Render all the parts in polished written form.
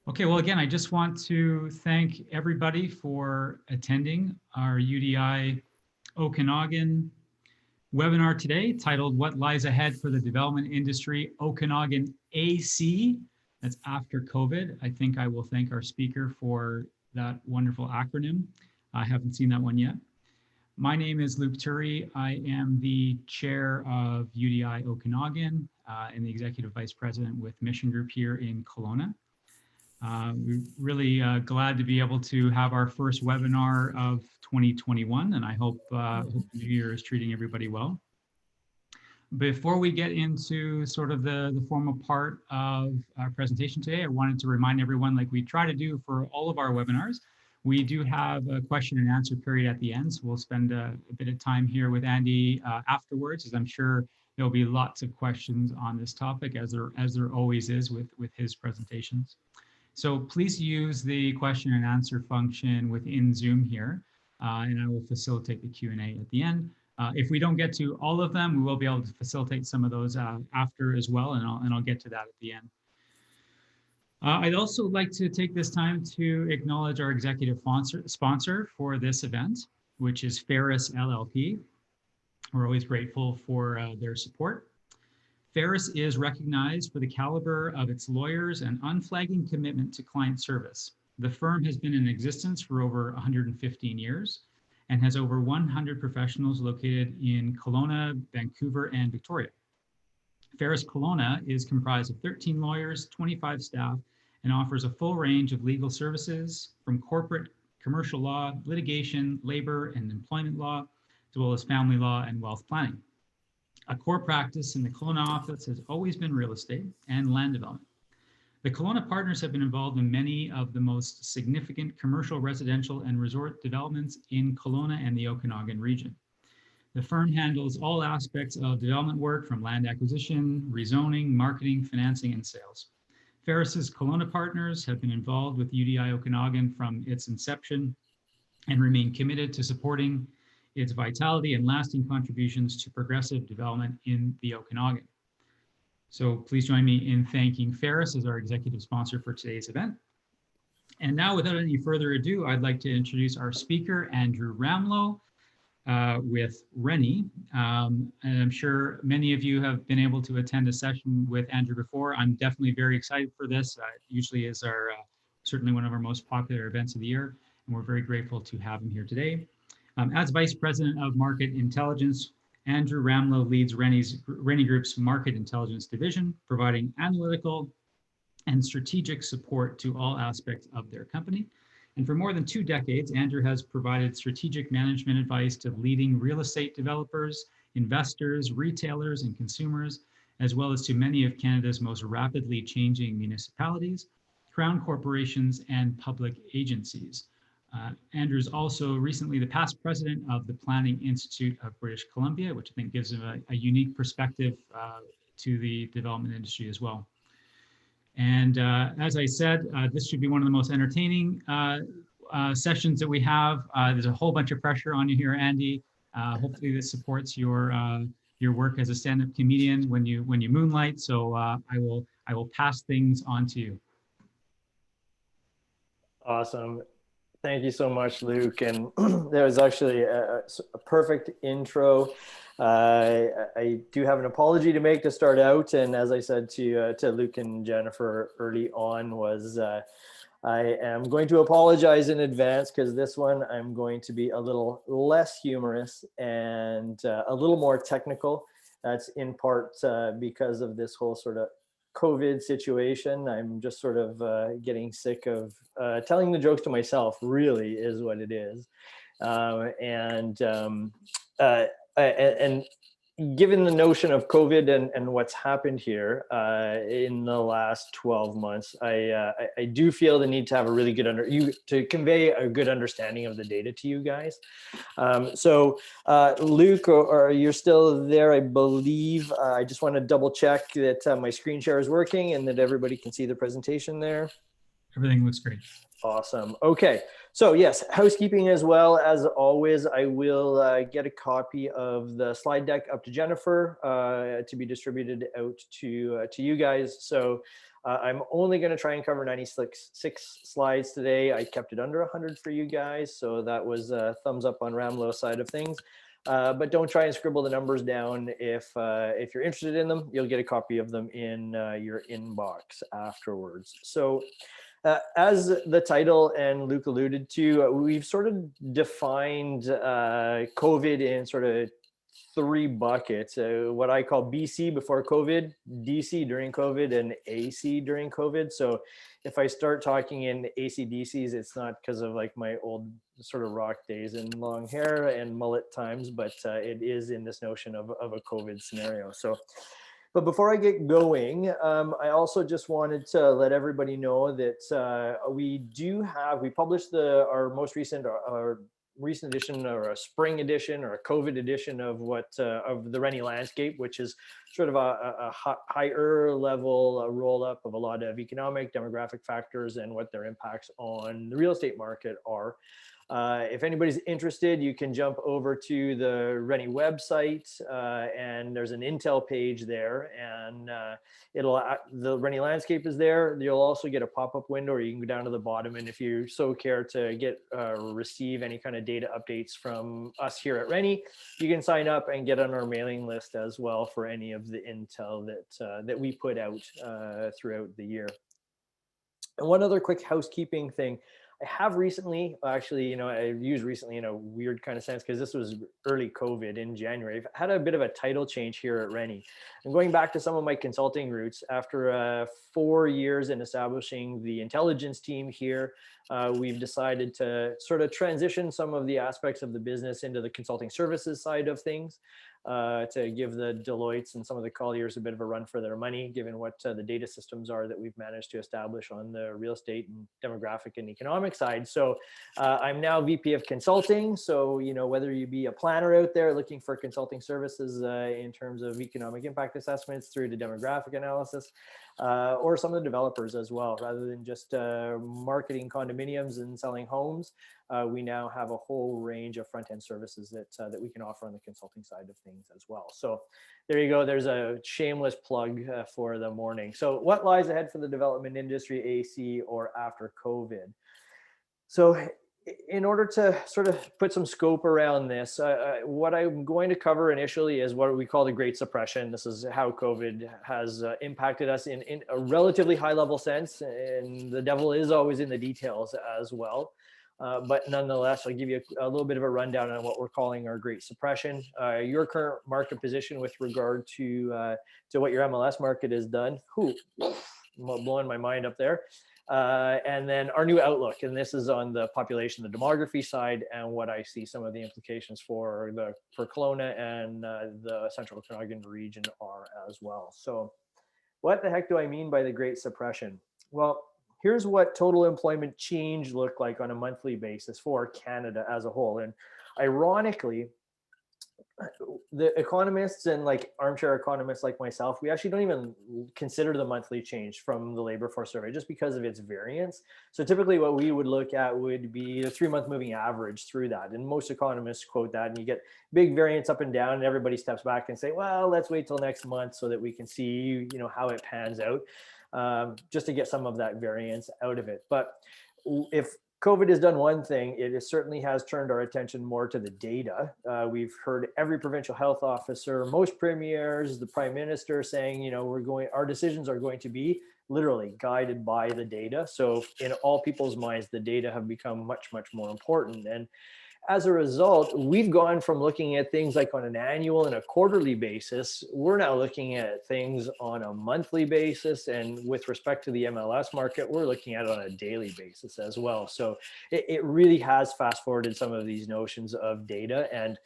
Okay, well, again, I just want to thank everybody for attending our UDI Okanagan webinar today titled What Lies Ahead for the Development Industry, Okanagan AC. That's after COVID. I think I will thank our speaker for that wonderful acronym. I haven't seen that one yet. My name is Luke Turi. I am the chair of UDI Okanagan and the executive vice president with Mission Group here in Kelowna. We're really glad to be able to have our first webinar of 2021, and I hope the new year is treating everybody well. Before we get into sort of the formal part of our presentation today, I wanted to remind everyone, like we try to do for all of our webinars, we do have a question and answer period at the end. So we'll spend a bit of time here with Andy afterwards, as I'm sure there'll be lots of questions on this topic, as there always is with his presentations. So please use the question and answer function within Zoom here, and I will facilitate the Q&A at the end. If we don't get to all of them, we will be able to facilitate some of those after as well, and I'll get to that at the end. I'd also like to take this time to acknowledge our executive sponsor for this event, which is Ferris Llp. We're always grateful for their support. Ferris is recognized for the caliber of its lawyers and unflagging commitment to client service. The firm has been in existence for over 115 years and has over 100 professionals located in Kelowna, Vancouver, and Victoria. Ferris Kelowna is comprised of 13 lawyers, 25 staff, and offers a full range of legal services from corporate, commercial law, litigation, labor and employment law, as well as family law and wealth planning. A core practice in the Kelowna office has always been real estate and land development. The Kelowna partners have been involved in many of the most significant commercial, residential, and resort developments in Kelowna and the Okanagan region. The firm handles all aspects of development work from land acquisition, rezoning, marketing, financing, and sales. Ferris's Kelowna partners have been involved with UDI Okanagan from its inception and remain committed to supporting its vitality and lasting contributions to progressive development in the Okanagan. So please join me in thanking Ferris as our executive sponsor for today's event. And now, without any further ado, I'd like to introduce our speaker, Andrew Ramlo, with Rennie. And I'm sure many of you have been able to attend a session with Andrew before. I'm definitely very excited for this. It usually is our certainly one of our most popular events of the year, and we're very grateful to have him here today. As Vice President of Market Intelligence, Andrew Ramlo leads Rennie Group's Market Intelligence Division, providing analytical and strategic support to all aspects of their company. And for more than 2 decades, Andrew has provided strategic management advice to leading real estate developers, investors, retailers, and consumers, as well as to many of Canada's most rapidly changing municipalities, crown corporations, and public agencies. Andrew is also recently the past president of the Planning Institute of British Columbia, which I think gives him a unique perspective to the development industry as well. And as I said, this should be one of the most entertaining sessions that we have. There's a whole bunch of pressure on you here, Andy. Hopefully this supports your work as a stand-up comedian when you moonlight. So I will pass things on to you. Awesome. Thank you so much, Luke. And that was actually a perfect intro. I do have an apology to make to start out. And as I said to Luke and Jennifer early on was I am going to apologize in advance because this one I'm going to be a little less humorous and a little more technical. That's in part because of this whole sort of COVID situation. I'm just sort of getting sick of telling the jokes to myself, really is what it is. And given the notion of COVID and what's happened here in the last 12 months, I do feel the need to have a really good to convey a good understanding of the data to you guys. So Luke, or you're still there, I believe. I just want to double check that my screen share is working and that everybody can see the presentation there. Everything looks great. Awesome. Okay. So yes, housekeeping as well. As always, I will get a copy of the slide deck up to Jennifer to be distributed out to you guys. So I'm only going to try and cover 96 slides today. I kept it under 100 for you guys, so that was a thumbs up on Ramlo's side of things. But don't try and scribble the numbers down. If you're interested in them, you'll get a copy of them in your inbox afterwards. So as the title and Luke alluded to, we've sort of defined COVID in sort of three buckets, what I call BC before COVID, DC during COVID, and AC during COVID. So if I start talking in AC/DCs, it's not because of like my old sort of rock days and long hair and mullet times, but it is in this notion of a COVID scenario. So, but before I get going, I also just wanted to let everybody know that we published our most recent, our recent edition, or a spring edition, or a COVID edition of of the Rennie landscape, which is sort of a higher level roll up of a lot of economic, demographic factors and what their impacts on the real estate market are. If anybody's interested, you can jump over to the Rennie website, and there's an Intel page there, and the Rennie landscape is there. You'll also get a pop-up window, or you can go down to the bottom, and if you so care to receive any kind of data updates from us here at Rennie, you can sign up and get on our mailing list as well for any of the intel that we put out throughout the year. And one other quick housekeeping thing. I have recently, actually, I use recently in a weird kind of sense, because this was early COVID in January. I've had a bit of a title change here at Rennie. I'm going back to some of my consulting roots. After 4 years in establishing the intelligence team here, we've decided to sort of transition some of the aspects of the business into the consulting services side of things, to give the Deloittes and some of the Colliers a bit of a run for their money, given what the data systems are that we've managed to establish on the real estate and demographic and economic side. So I'm now VP of Consulting. So, whether you be a planner out there looking for consulting services in terms of economic impact assessments through to demographic analysis, or some of the developers as well, rather than just marketing condominiums and selling homes, we now have a whole range of front-end services that we can offer on the consulting side of things as well. So there you go. There's a shameless plug for the morning. So what lies ahead for the development industry, AC or after COVID? So in order to sort of put some scope around this, what I'm going to cover initially is what we call the Great Suppression. This is how COVID has impacted us in a relatively high level sense, and the devil is always in the details as well. But nonetheless, I'll give you a little bit of a rundown on what we're calling our Great Suppression, your current market position with regard to what your MLS market has done. Blowing my mind up there. And then our new outlook, and this is on the population, the demography side, and what I see some of the implications for Kelowna and the Central Okanagan region are as well. So what the heck do I mean by the Great Suppression? Well, here's what total employment change looked like on a monthly basis for Canada as a whole. And ironically, the economists and like armchair economists like myself, we actually don't even consider the monthly change from the labor force survey just because of its variance. So typically what we would look at would be the 3-month moving average through that. And most economists quote that, and you get big variance up and down, and everybody steps back and say, well, let's wait till next month so that we can see, how it pans out, just to get some of that variance out of it. But if COVID has done one thing, it certainly has turned our attention more to the data. We've heard every provincial health officer, most premiers, the prime minister saying, our decisions are going to be literally guided by the data. So in all people's minds, the data have become much, much more important. And as a result, we've gone from looking at things like on an annual and a quarterly basis. We're now looking at things on a monthly basis. And with respect to the MLS market, we're looking at it on a daily basis as well. So it really has fast forwarded some of these notions of data. And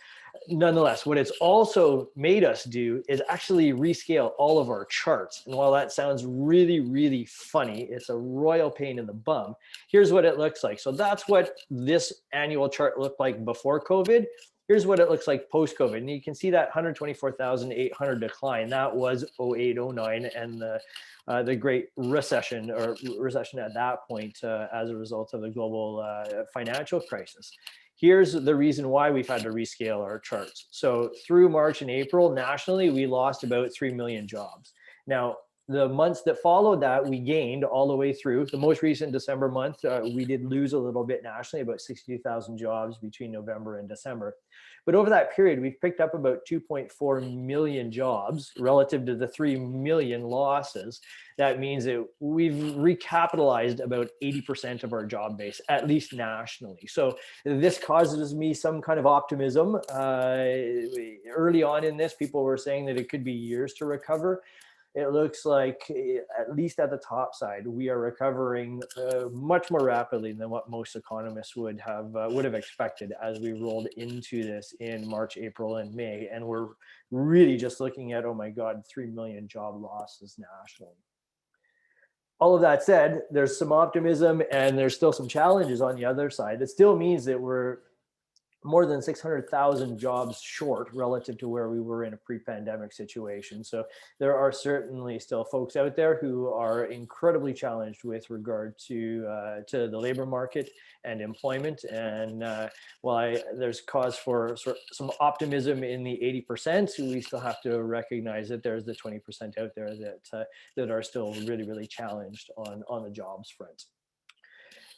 nonetheless, what it's also made us do is actually rescale all of our charts. And while that sounds really, really funny, it's a royal pain in the bum. Here's what it looks like. So that's what this annual chart looked like before COVID. Here's what it looks like post-COVID. And you can see that 124,800 decline. That was 08-09 and the Great Recession, or recession at that point as a result of the global financial crisis. Here's the reason why we've had to rescale our charts. So through March and April, nationally, we lost about 3 million jobs. Now, The months that followed that, we gained all the way through. The most recent December month, we did lose a little bit nationally, about 62,000 jobs between November and December. But over that period, we've picked up about 2.4 million jobs relative to the 3 million losses. That means that we've recapitalized about 80% of our job base, at least nationally. So this causes me some kind of optimism. Early on in this, people were saying that it could be years to recover. It looks like, at least at the top side, we are recovering much more rapidly than what most economists would have expected as we rolled into this in March, April, and May. And we're really just looking at, oh my God, 3 million job losses nationally. All of that said, there's some optimism and there's still some challenges on the other side. It still means that we're more than 600,000 jobs short relative to where we were in a pre-pandemic situation. So there are certainly still folks out there who are incredibly challenged with regard to the labor market and employment. And while there's cause for some optimism in the 80%, we still have to recognize that there's the 20% out there that are still really, really challenged on the jobs front.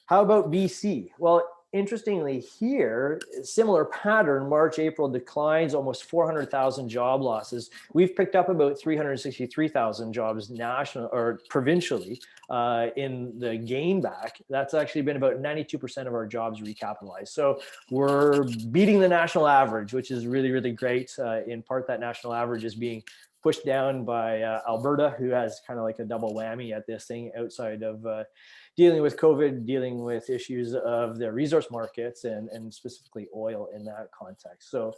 How about BC? Well, interestingly here, similar pattern, March, April declines, almost 400,000 job losses. We've picked up about 363,000 jobs national or provincially in the gain back. That's actually been about 92% of our jobs recapitalized. So we're beating the national average, which is really, really great. In part, that national average is being pushed down by Alberta, who has kind of like a double whammy at this thing outside of dealing with COVID, dealing with issues of the resource markets and specifically oil in that context. So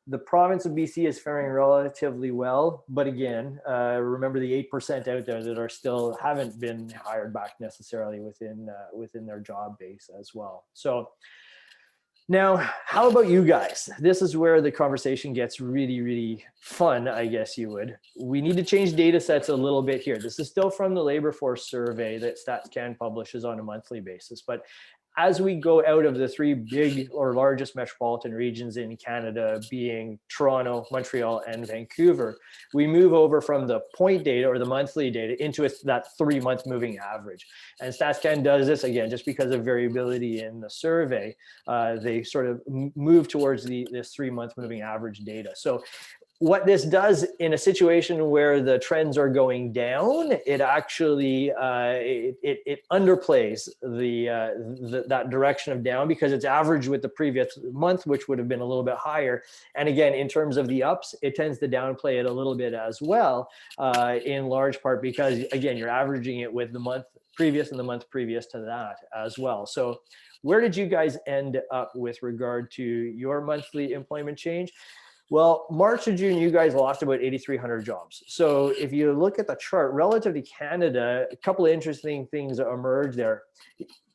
the province of BC is faring relatively well, but again, remember the 8% out there that are still haven't been hired back necessarily within their job base as well. So now, how about you guys? This is where the conversation gets really, really fun, I guess you would. We need to change data sets a little bit here. This is still from the labor force survey that StatsCan publishes on a monthly basis. But as we go out of the three big or largest metropolitan regions in Canada, being Toronto, Montreal, and Vancouver, we move over from the point data or the monthly data into that 3-month moving average. And StatsCan does this, again, just because of variability in the survey, they sort of move towards this 3-month moving average data. So what this does in a situation where the trends are going down, it actually it underplays that direction of down because it's averaged with the previous month, which would have been a little bit higher. And again, in terms of the ups, it tends to downplay it a little bit as well, in large part because again, you're averaging it with the month previous and the month previous to that as well. So where did you guys end up with regard to your monthly employment change? Well, March to June, you guys lost about 8,300 jobs. So if you look at the chart relative to Canada, a couple of interesting things emerged there.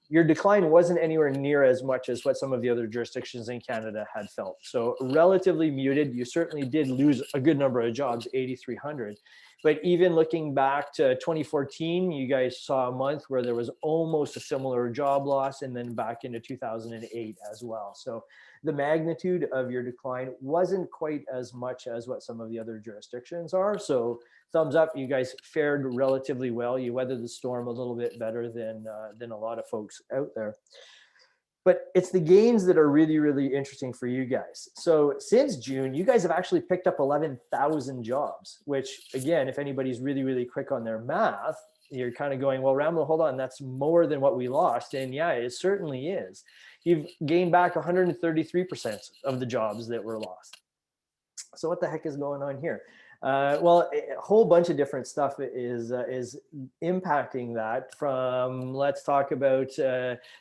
Your decline wasn't anywhere near as much as what some of the other jurisdictions in Canada had felt. So relatively muted. You certainly did lose a good number of jobs, 8,300. But even looking back to 2014, you guys saw a month where there was almost a similar job loss, and then back into 2008 as well. So the magnitude of your decline wasn't quite as much as what some of the other jurisdictions are. So thumbs up, you guys fared relatively well. You weathered the storm a little bit better than a lot of folks out there. But it's the gains that are really, really interesting for you guys. So since June, you guys have actually picked up 11,000 jobs, which again, if anybody's really, really quick on their math, you're kind of going, well, Ramlo, hold on, that's more than what we lost. And yeah, it certainly is. You've gained back 133% of the jobs that were lost. So what the heck is going on here? Well, a whole bunch of different stuff is impacting that. From, let's talk about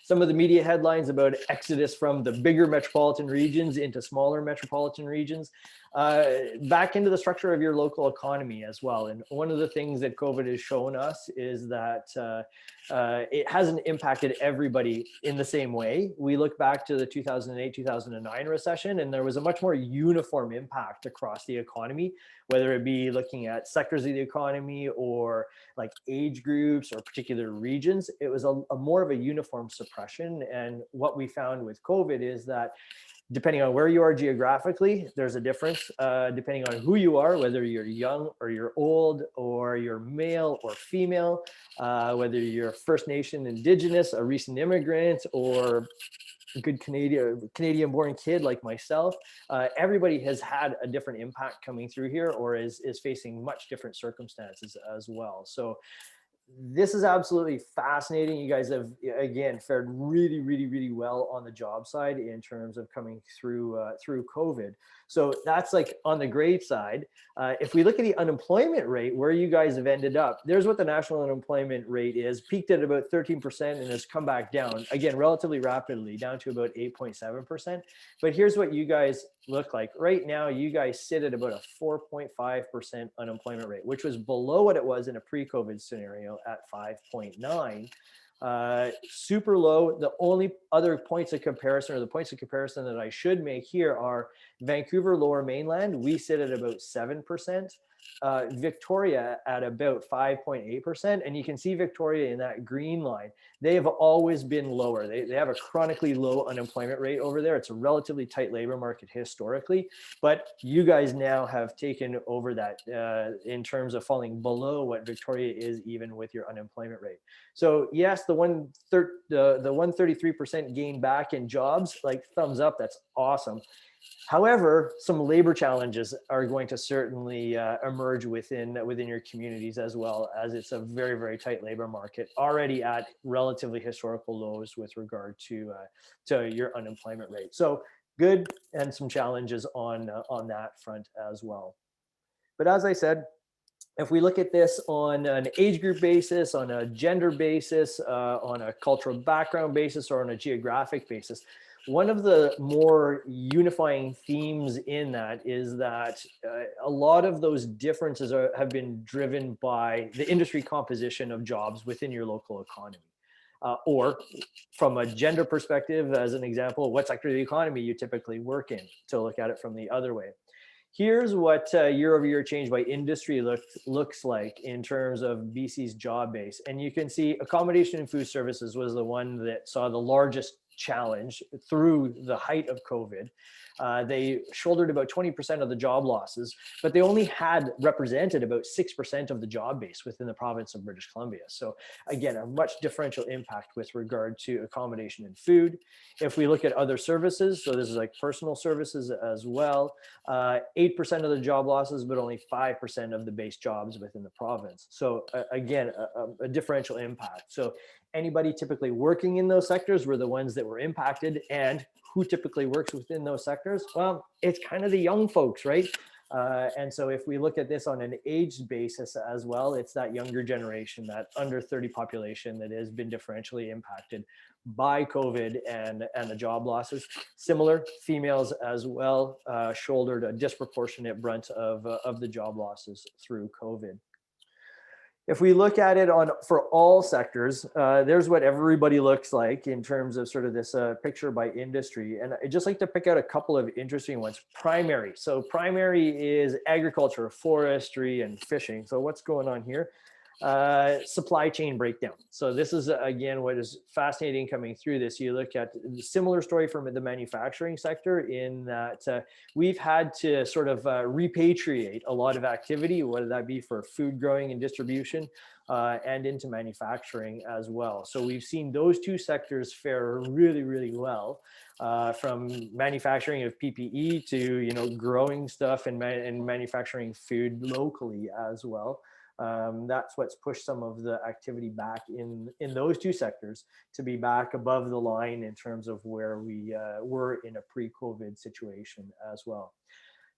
some of the media headlines about exodus from the bigger metropolitan regions into smaller metropolitan regions, back into the structure of your local economy as well. And one of the things that COVID has shown us is that it hasn't impacted everybody in the same way. We look back to the 2008-2009 recession, and there was a much more uniform impact across the economy, whether it be looking at sectors of the economy or like age groups or particular regions. It was a more of a uniform suppression. And what we found with COVID is that Depending on where you are geographically, there's a difference. Depending on who you are, whether you're young or you're old or you're male or female, whether you're First Nation, Indigenous, a recent immigrant, or a good Canadian-born kid like myself, everybody has had a different impact coming through here, or is facing much different circumstances as well. So this is absolutely fascinating. You guys have, again, fared really, really, really well on the job side in terms of coming through through COVID. So that's like on the great side. If we look at the unemployment rate, where you guys have ended up, there's what the national unemployment rate is, peaked at about 13% and has come back down, again, relatively rapidly, down to about 8.7%. But here's what you guys look like. Right now, you guys sit at about a 4.5% unemployment rate, which was below what it was in a pre-COVID scenario at 5.9. Super low. The only other points of comparison, or the points of comparison that I should make here, are Vancouver Lower Mainland. We sit at about 7%. Victoria at about 5.8%. And you can see Victoria in that green line. They have always been lower. They have a chronically low unemployment rate over there. It's a relatively tight labor market historically, but you guys now have taken over that in terms of falling below what Victoria is, even with your unemployment rate. So yes, the 133% gain back in jobs, like thumbs up, that's awesome. However, some labor challenges are going to certainly emerge within your communities, as well, as it's a very, very tight labor market, already at relatively historical lows with regard to your unemployment rate. So good, and some challenges on that front as well. But as I said, if we look at this on an age group basis, on a gender basis, on a cultural background basis, or on a geographic basis, one of the more unifying themes in that is that a lot of those differences have been driven by the industry composition of jobs within your local economy. Or from a gender perspective, as an example, what sector of the economy you typically work in, to look at it from the other way. Here's what year-over-year change by industry looks like in terms of BC's job base. And you can see accommodation and food services was the one that saw the largest challenge through the height of COVID. They shouldered about 20% of the job losses, but they only had represented about 6% of the job base within the province of British Columbia. So again, a much differential impact with regard to accommodation and food. If we look at other services, so this is like personal services as well, 8% of the job losses, but only 5% of the base jobs within the province. So again, a differential impact. So anybody typically working in those sectors were the ones that were impacted. And who typically works within those sectors? Well, it's kind of the young folks, right? And so if we look at this on an age basis as well, it's that younger generation, that under 30 population, that has been differentially impacted by COVID and the job losses. Similar, females as well shouldered a disproportionate brunt of the job losses through COVID. If we look at it for all sectors, there's what everybody looks like in terms of sort of this picture by industry. And I'd just like to pick out a couple of interesting ones. Primary. So primary is agriculture, forestry, and fishing. So what's going on here? Supply chain breakdown. So this is, again, what is fascinating coming through this. You look at the similar story from the manufacturing sector, in that we've had to sort of repatriate a lot of activity, whether that be for food growing and distribution, and into manufacturing as well. So we've seen those two sectors fare really, really well, from manufacturing of PPE to growing stuff and manufacturing food locally as well. That's what's pushed some of the activity back in those two sectors to be back above the line in terms of where we were in a pre-COVID situation as well.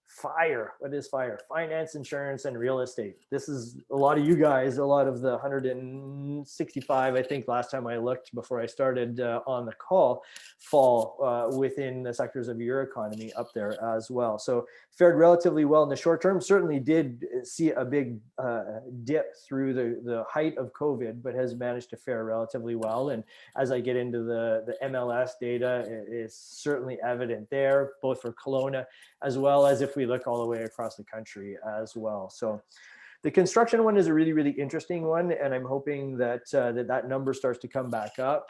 Fire. What is fire? Finance, insurance, and real estate. This is a lot of you guys, a lot of the 165, I think last time I looked before I started on the call, fall within the sectors of your economy up there as well. So fared relatively well in the short term. Certainly did see a big dip through the height of COVID, but has managed to fare relatively well. And as I get into the MLS data, it's certainly evident there, both for Kelowna as well as if we look all the way across the country as well. So The construction one is a really, really interesting one, and I'm hoping that that number starts to come back up,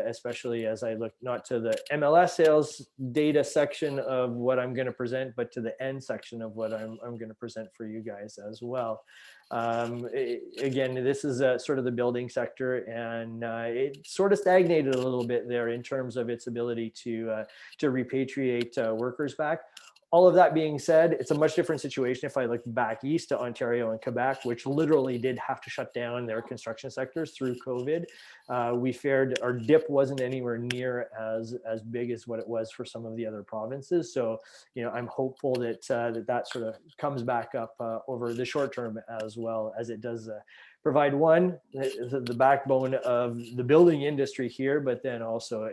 especially as I look not to the MLS sales data section of what I'm going to present, but to the end section of what I'm going to present for you guys as well. Again, this is sort of the building sector, and it sort of stagnated a little bit there in terms of its ability to repatriate workers back. All of that being said, it's a much different situation if I look back east to Ontario and Quebec, which literally did have to shut down their construction sectors through COVID. Our dip wasn't anywhere near as big as what it was for some of the other provinces. So, I'm hopeful that that sort of comes back up over the short term, as well as it does provide the backbone of the building industry here, but then also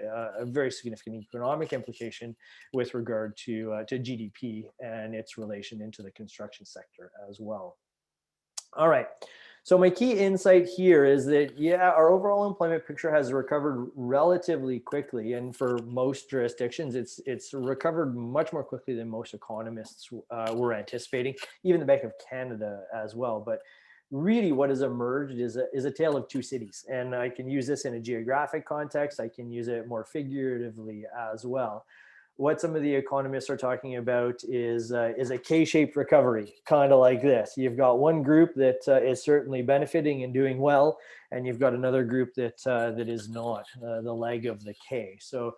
a very significant economic implication with regard to GDP and its relation into the construction sector as well. All right. So my key insight here is that, our overall employment picture has recovered relatively quickly. And for most jurisdictions, it's recovered much more quickly than most economists were anticipating, even the Bank of Canada as well. But really what has emerged is a tale of two cities. And I can use this in a geographic context. I can use it more figuratively as well. What some of the economists are talking about is a K-shaped recovery, kind of like this. You've got one group that is certainly benefiting and doing well, and you've got another group that is not, the leg of the K. So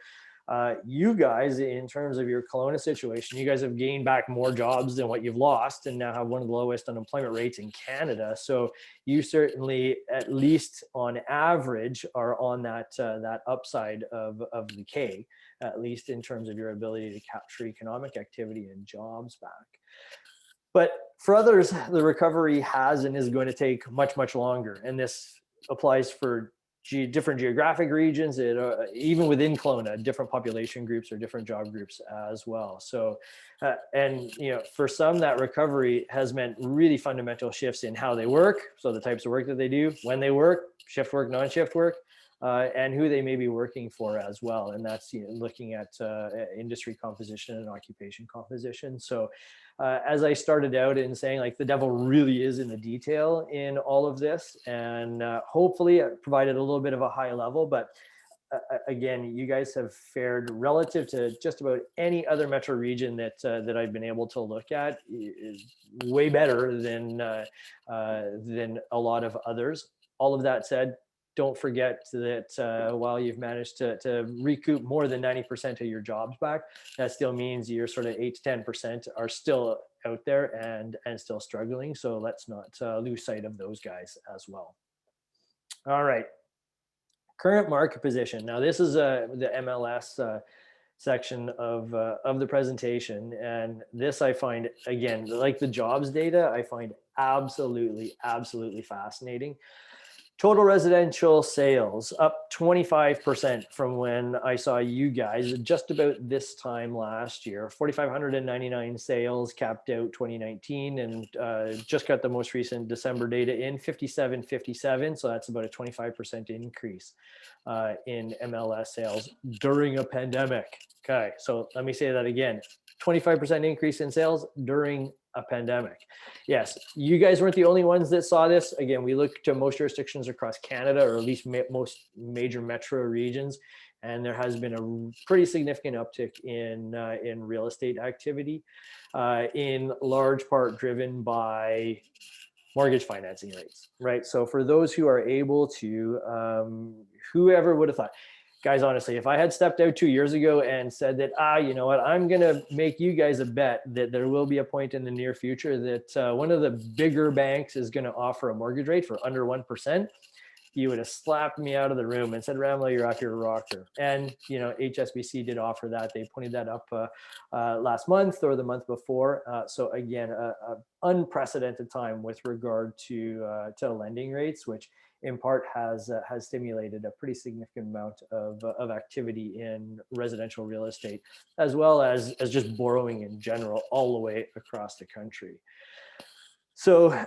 you guys, in terms of your Kelowna situation, you guys have gained back more jobs than what you've lost, and now have one of the lowest unemployment rates in Canada. So you certainly, at least on average, are on that upside of the K, at least in terms of your ability to capture economic activity and jobs back. But for others, the recovery has and is going to take much, much longer. And this applies for different geographic regions, even within Kelowna, different population groups or different job groups as well. So, and for some, that recovery has meant really fundamental shifts in how they work. So the types of work that they do, when they work, shift work, non-shift work, and who they may be working for as well. And that's looking at industry composition and occupation composition. So as I started out in saying, like, the devil really is in the detail in all of this, and hopefully I provided a little bit of a high level, but again, you guys have fared relative to just about any other metro region that I've been able to look at, is way better than a lot of others. All of that said, don't forget that while you've managed to recoup more than 90% of your jobs back, that still means your sort of 8 to 10% are still out there and still struggling. So let's not lose sight of those guys as well. All right. Current market position. Now, this is the MLS section of the presentation. And this I find, again, like the jobs data, I find absolutely fascinating. Total residential sales up 25% from when I saw you guys just about this time last year. 4,599 sales capped out 2019, and just got the most recent December data in 5757. So that's about a 25% increase in MLS sales during a pandemic. Okay, so let me say that again. 25% increase in sales during a pandemic. Yes, you guys weren't the only ones that saw this. Again, we look to most jurisdictions across Canada, or at least most major metro regions, and there has been a pretty significant uptick in real estate activity, in large part driven by mortgage financing rates, right? So for those who are able to, whoever would have thought, guys, honestly, if I had stepped out 2 years ago and said that, you know what, I'm going to make you guys a bet that there will be a point in the near future that one of the bigger banks is going to offer a mortgage rate for under 1%, you would have slapped me out of the room and said, Ramlo, you're off your rocker. And, HSBC did offer that. They pointed that up last month or the month before. So again, a unprecedented time with regard to lending rates, which in part has stimulated a pretty significant amount of activity in residential real estate, as well as just borrowing in general all the way across the country. So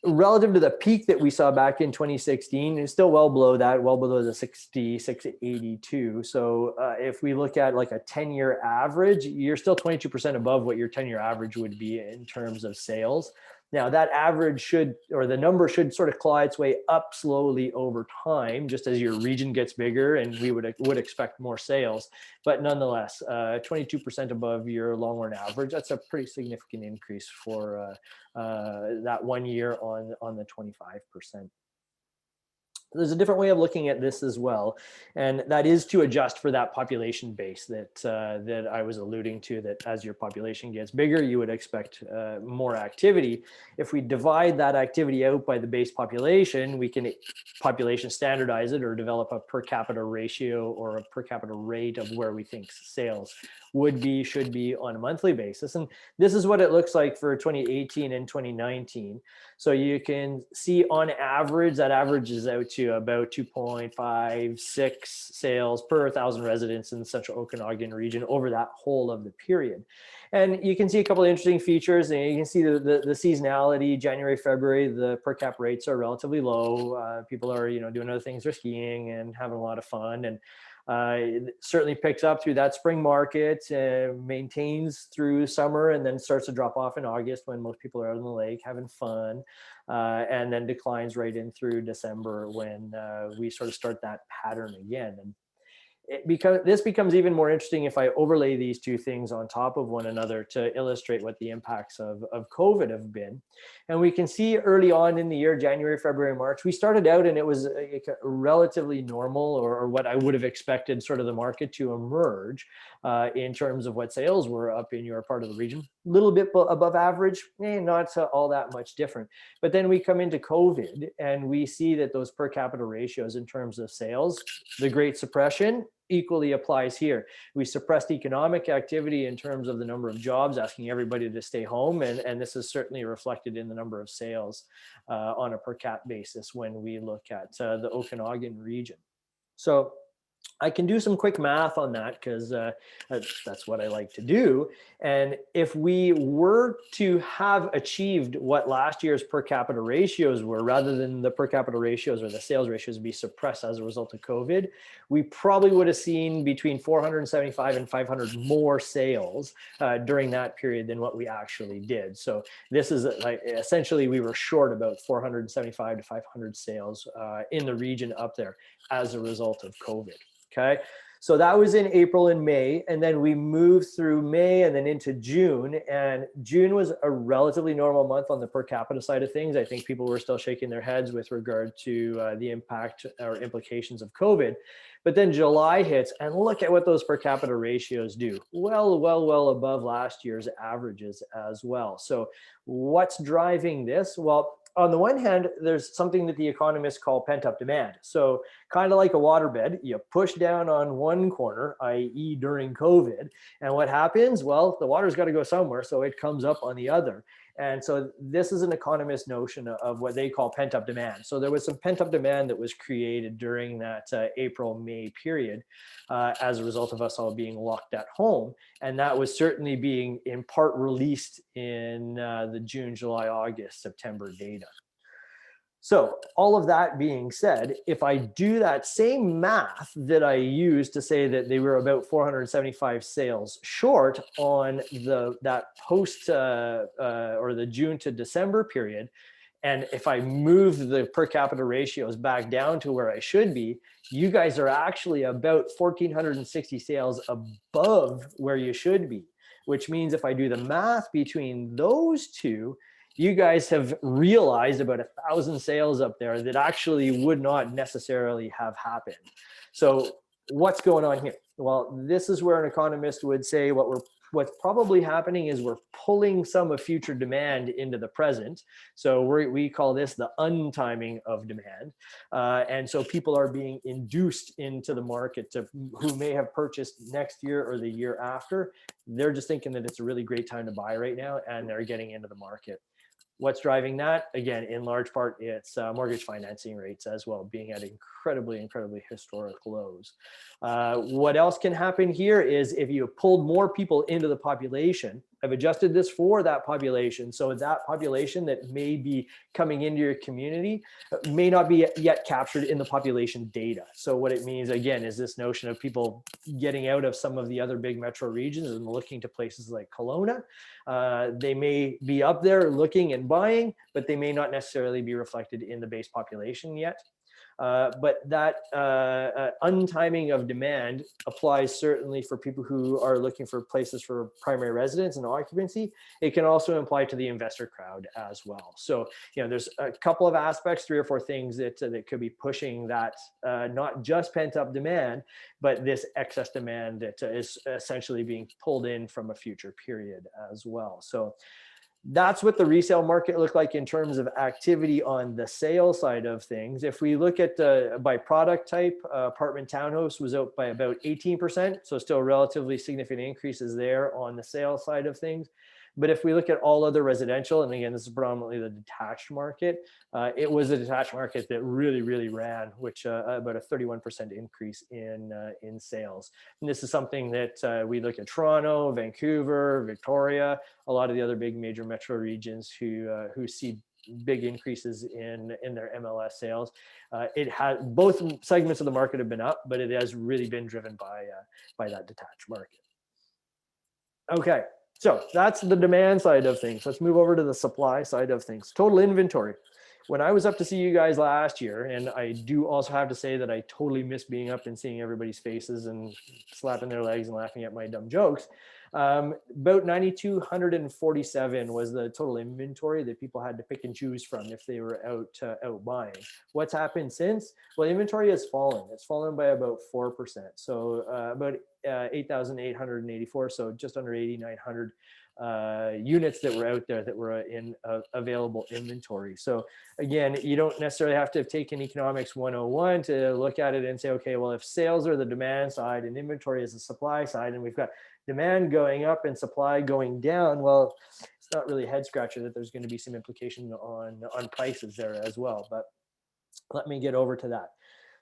relative to the peak that we saw back in 2016, it's still well below that, well below the 6682. So if we look at like a 10-year average, you're still 22% above what your 10-year average would be in terms of sales. Now that average should, or the number should sort of claw its way up slowly over time, just as your region gets bigger and we would expect more sales. But nonetheless, 22% above your long-run average, that's a pretty significant increase for that 1 year on the 25%. There's a different way of looking at this as well, and that is to adjust for that population base that I was alluding to, that as your population gets bigger, you would expect more activity. If we divide that activity out by the base population, we can population standardize it or develop a per capita ratio or a per capita rate of where we think sales would be, should be on a monthly basis. And this is what it looks like for 2018 and 2019. So you can see on average, that averages out to about 2.56 sales per 1,000 residents in the Central Okanagan region over that whole of the period. And you can see a couple of interesting features, and you can see the seasonality. January, February, the per cap rates are relatively low. People are, doing other things. They're skiing and having a lot of fun. And it certainly picks up through that spring market, maintains through summer, and then starts to drop off in August when most people are out on the lake having fun, and then declines right in through December when we sort of start that pattern again. And this becomes even more interesting if I overlay these two things on top of one another to illustrate what the impacts of COVID have been. And we can see early on in the year, January, February, March, we started out and it was a relatively normal, or what I would have expected sort of the market to emerge in terms of what sales were up in your part of the region. A little bit above average, not all that much different. But then we come into COVID and we see that those per capita ratios in terms of sales, the Great Suppression, equally applies here. We suppressed economic activity in terms of the number of jobs, asking everybody to stay home. And this is certainly reflected in the number of sales on a per cap basis when we look at the Okanagan region. So I can do some quick math on that because that's what I like to do. And if we were to have achieved what last year's per capita ratios were, rather than the per capita ratios or the sales ratios be suppressed as a result of COVID, we probably would have seen between 475 and 500 more sales during that period than what we actually did. So this is like essentially we were short about 475 to 500 sales in the region up there as a result of COVID. Okay, so that was in April and May, and then we moved through May and then into June, and June was a relatively normal month on the per capita side of things. I think people were still shaking their heads with regard to the impact or implications of COVID. But then July hits, and look at what those per capita ratios do. Well above last year's averages as well. So what's driving this? Well, on the one hand, there's something that the economists call pent-up demand. So kind of like a waterbed, you push down on one corner, i.e. during COVID, and what happens? Well, the water's got to go somewhere, so it comes up on the other. And so this is an economist notion of what they call pent-up demand. So there was some pent-up demand that was created during that April-May period as a result of us all being locked at home. And that was certainly being in part released in the June, July, August, September data. So all of that being said, if I do that same math that I used to say that they were about 475 sales short on that post or the June to December period, and if I move the per capita ratios back down to where I should be, you guys are actually about 1,460 sales above where you should be, which means if I do the math between those two, you guys have realized about 1,000 sales up there that actually would not necessarily have happened. So what's going on here? Well, this is where an economist would say what's probably happening is we're pulling some of future demand into the present. So we call this the untiming of demand. And so people are being induced into the market who may have purchased next year or the year after. They're just thinking that it's a really great time to buy right now, and they're getting into the market. What's driving that? Again, in large part, it's mortgage financing rates as well, being at incredibly historic lows. What else can happen here is if you pulled more people into the population, I've adjusted this for that population. So that population that may be coming into your community may not be yet captured in the population data. So what it means, again, is this notion of people getting out of some of the other big metro regions and looking to places like Kelowna. They may be up there looking and buying, but they may not necessarily be reflected in the base population yet. But that untiming of demand applies certainly for people who are looking for places for primary residence and occupancy. It can also apply to the investor crowd as well. So, there's a couple of aspects, 3 or 4 things that could be pushing that, not just pent up demand, but this excess demand that is essentially being pulled in from a future period as well. So that's what the resale market looked like in terms of activity on the sale side of things. If we look at by product type, apartment townhouse was out by about 18%. So still relatively significant increases there on the sale side of things. But if we look at all other residential, and again, this is predominantly the detached market, it was a detached market that really ran, which about a 31% increase in sales. And this is something that we look at Toronto, Vancouver, Victoria, a lot of the other big major metro regions who see big increases in their MLS sales. It has both segments of the market have been up, but it has really been driven by that detached market. Okay. So that's the demand side of things. Let's move over to the supply side of things. Total inventory. When I was up to see you guys last year, and I do also have to say that I totally miss being up and seeing everybody's faces and slapping their legs and laughing at my dumb jokes. About 9,247 was the total inventory that people had to pick and choose from if they were out buying. What's happened since? Well, inventory has fallen. It's fallen by about 4%. So about 8,884, so just under 8,900 units that were out there that were in available inventory. So again, you don't necessarily have to have taken economics 101 to look at it and say, okay, well, if sales are the demand side and inventory is the supply side, and we've got demand going up and supply going down, well, it's not really a head scratcher that there's going to be some implication on prices there as well. But let me get over to that.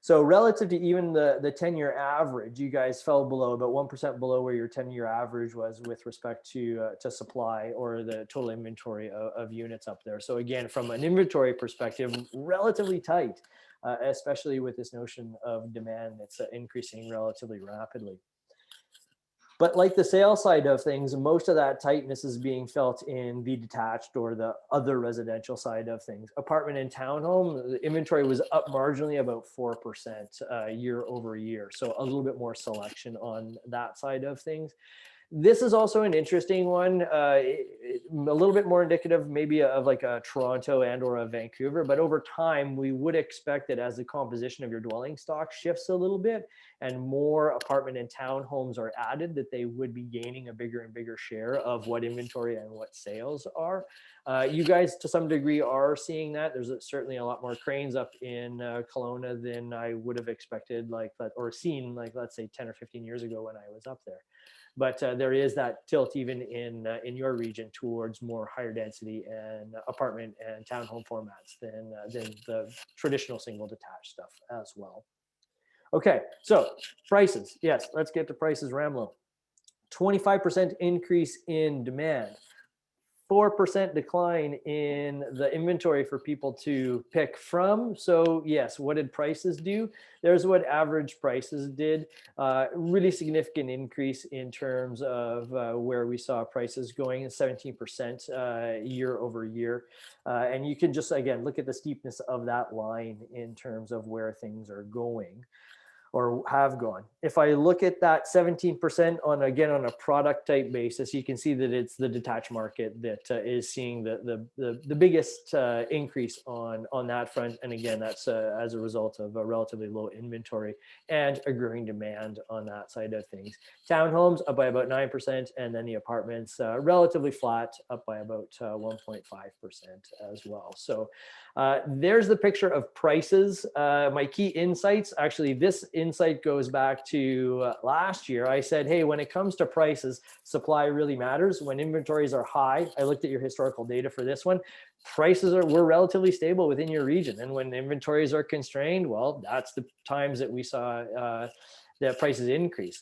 So relative to even the 10-year average, you guys fell below, about 1% below where your 10-year average was with respect to supply or the total inventory of units up there. So again, from an inventory perspective, relatively tight, especially with this notion of demand that's increasing relatively rapidly. But like the sales side of things, most of that tightness is being felt in the detached or the other residential side of things. Apartment and townhome, the inventory was up marginally about 4% year over year. So a little bit more selection on that side of things. This is also an interesting one, a little bit more indicative maybe of like a Toronto and or a Vancouver, but over time we would expect that as the composition of your dwelling stock shifts a little bit and more apartment and townhomes are added, that they would be gaining a bigger and bigger share of what inventory and what sales are. You guys to some degree are seeing that. There's certainly a lot more cranes up in Kelowna than I would have expected or seen let's say 10 or 15 years ago when I was up there. But there is that tilt even in your region towards more higher density and apartment and townhome formats than the traditional single detached stuff as well. Okay, so prices. Yes, let's get to prices, Ramlo. 25% increase in demand. 4% decline in the inventory for people to pick from. So yes, what did prices do? There's what average prices did. Really significant increase in terms of where we saw prices going, 17% year over year. And you can just, again, look at the steepness of that line in terms of where things are going or have gone. If I look at that 17% on a product type basis, you can see that it's the detached market that is seeing the biggest increase on that front. And again, that's as a result of a relatively low inventory and a growing demand on that side of things. Townhomes up by about 9%, and then the apartments relatively flat, up by about 1.5% as well. So there's the picture of prices. My key insights, actually, this insight goes back to last year. I said, hey, when it comes to prices, supply really matters. When inventories are high, I looked at your historical data for this one, were relatively stable within your region. And when inventories are constrained, well, that's the times that we saw the prices increase.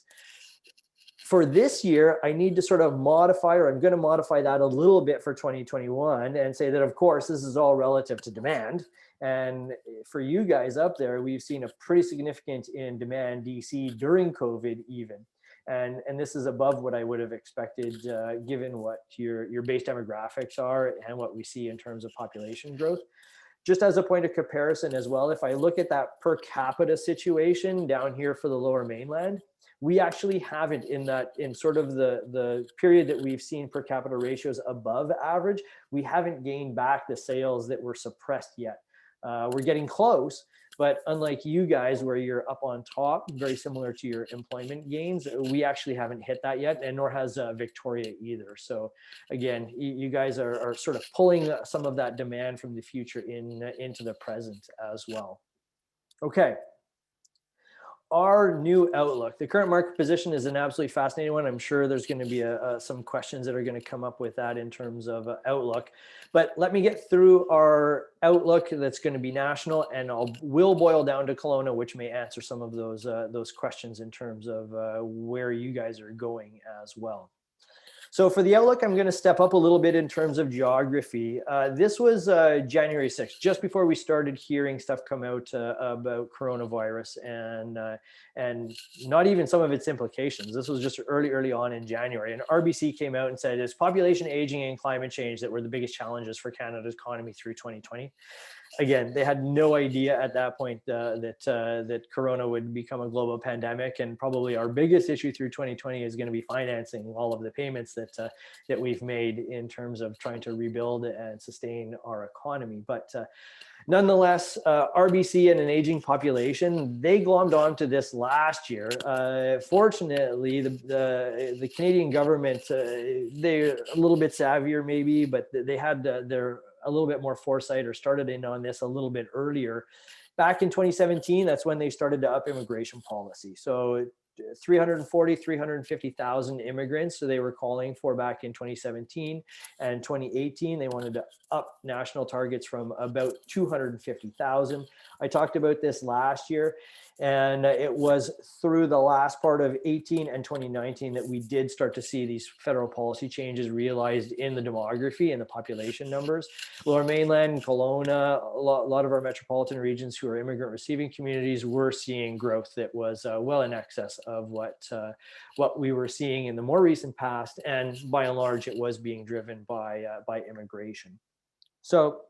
For this year, I need to sort of modify, or I'm going to modify that a little bit for 2021 and say that, of course, this is all relative to demand. And for you guys up there, we've seen a pretty significant in demand DC during COVID even. And this is above what I would have expected given what your base demographics are and what we see in terms of population growth. Just as a point of comparison as well, if I look at that per capita situation down here for the Lower Mainland, we actually haven't in sort of the period that we've seen per capita ratios above average, we haven't gained back the sales that were suppressed yet. We're getting close, but unlike you guys where you're up on top, very similar to your employment gains, we actually haven't hit that yet, and nor has Victoria either. So again, you guys are sort of pulling some of that demand from the future into the present as well. Okay. Our new outlook. The current market position is an absolutely fascinating one. I'm sure there's going to be some questions that are going to come up with that in terms of outlook. But let me get through our outlook that's going to be national, and will boil down to Kelowna, which may answer some of those questions in terms of where you guys are going as well. So for the outlook, I'm going to step up a little bit in terms of geography. This was January 6th, just before we started hearing stuff come out about coronavirus and not even some of its implications. This was just early on in January. And RBC came out and said it's population aging and climate change that were the biggest challenges for Canada's economy through 2020. Again, they had no idea at that point that Corona would become a global pandemic, and probably our biggest issue through 2020 is going to be financing all of the payments that we've made in terms of trying to rebuild and sustain our economy. But nonetheless, RBC and an aging population, they glommed onto this last year. Fortunately, the Canadian government, they're a little bit savvier maybe, but they had a little bit more foresight, or started in on this a little bit earlier. Back in 2017, that's when they started to up immigration policy. So 350,000 immigrants, so they were calling for back in 2017 and 2018. They wanted to up national targets from about 250,000. I talked about this last year, and it was through the last part of 18 and 2019 that we did start to see these federal policy changes realized in the demography and the population numbers. Lower Mainland, Kelowna, a lot of our metropolitan regions who are immigrant receiving communities were seeing growth that was well in excess of what we were seeing in the more recent past, and by and large, it was being driven by immigration. So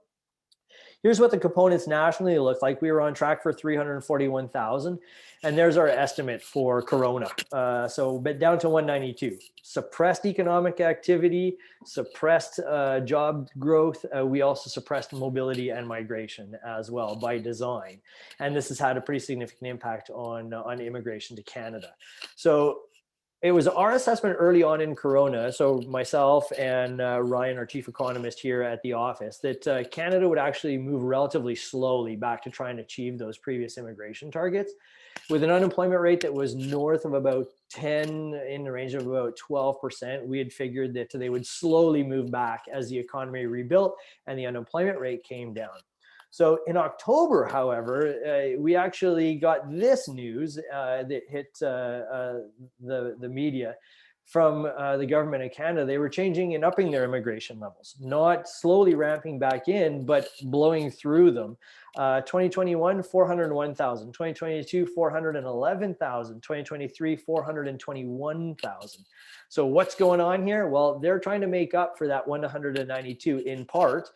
here's what the components nationally look like. We were on track for 341,000, and there's our estimate for Corona. But down to 192. Suppressed economic activity, suppressed job growth. We also suppressed mobility and migration as well by design. And this has had a pretty significant impact on immigration to Canada. So it was our assessment early on in Corona, so myself and Ryan, our chief economist here at the office, that Canada would actually move relatively slowly back to try and achieve those previous immigration targets. With an unemployment rate that was north of about 10, in the range of about 12%, we had figured that they would slowly move back as the economy rebuilt and the unemployment rate came down. So in October, however, we actually got this news that hit the media from the government of Canada. They were changing and upping their immigration levels, not slowly ramping back in, but blowing through them. 2021, 401,000. 2022, 411,000. 2023, 421,000. So what's going on here? Well, they're trying to make up for that 192 in part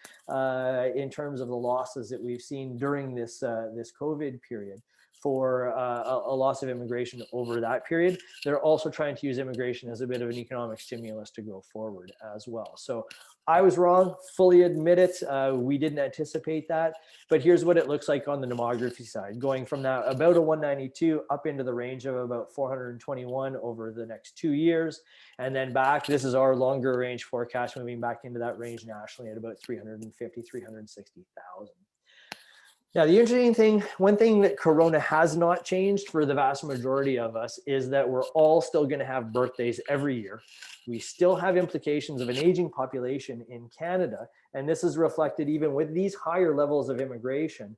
in terms of the losses that we've seen during this COVID period. For a loss of immigration over that period. They're also trying to use immigration as a bit of an economic stimulus to go forward as well. So I was wrong, fully admit it. We didn't anticipate that, but here's what it looks like on the demography side, going from that about a 192 up into the range of about 421 over the next 2 years. And then back, this is our longer range forecast, moving back into that range nationally at about 350, 360,000. Yeah, the interesting thing, one thing that Corona has not changed for the vast majority of us is that we're all still going to have birthdays every year. We still have implications of an aging population in Canada, and this is reflected even with these higher levels of immigration.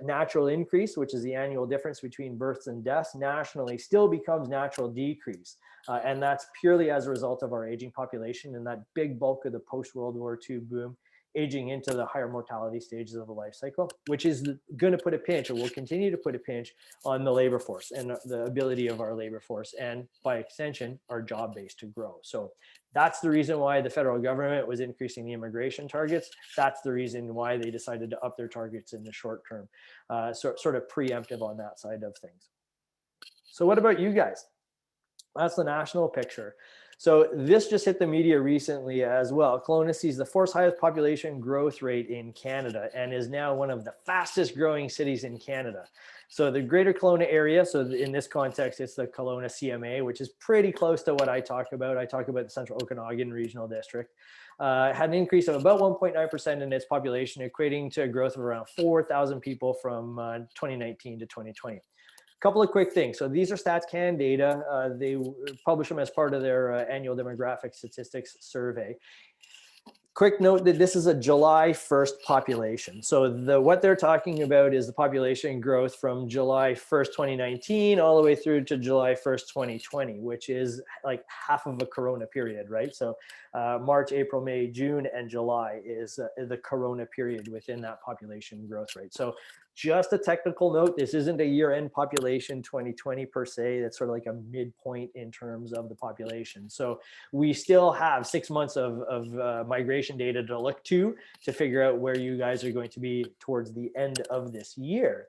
Natural increase, which is the annual difference between births and deaths nationally, still becomes natural decrease. And that's purely as a result of our aging population and that big bulk of the post-World War II boom aging into the higher mortality stages of the life cycle, which is going to put a pinch, or will continue to put a pinch on the labor force and the ability of our labor force, and by extension, our job base to grow. So that's the reason why the federal government was increasing the immigration targets. That's the reason why they decided to up their targets in the short term. So sort of preemptive on that side of things. So what about you guys? That's the national picture. So this just hit the media recently as well. Kelowna sees the fourth highest population growth rate in Canada and is now one of the fastest growing cities in Canada. So the greater Kelowna area, so in this context, it's the Kelowna CMA, which is pretty close to what I talk about. I talk about the Central Okanagan Regional District. Had an increase of about 1.9% in its population, equating to a growth of around 4,000 people from 2019 to 2020. Couple of quick things. So these are Stats Can data. They publish them as part of their annual demographic statistics survey. Quick note that this is a July 1st population. So what they're talking about is the population growth from July 1st, 2019, all the way through to July 1st, 2020, which is like half of a Corona period, right? So March, April, May, June, and July is the Corona period within that population growth rate. So just a technical note, this isn't a year-end population 2020 per se. That's sort of like a midpoint in terms of the population. So we still have 6 months of migration data to look to figure out where you guys are going to be towards the end of this year.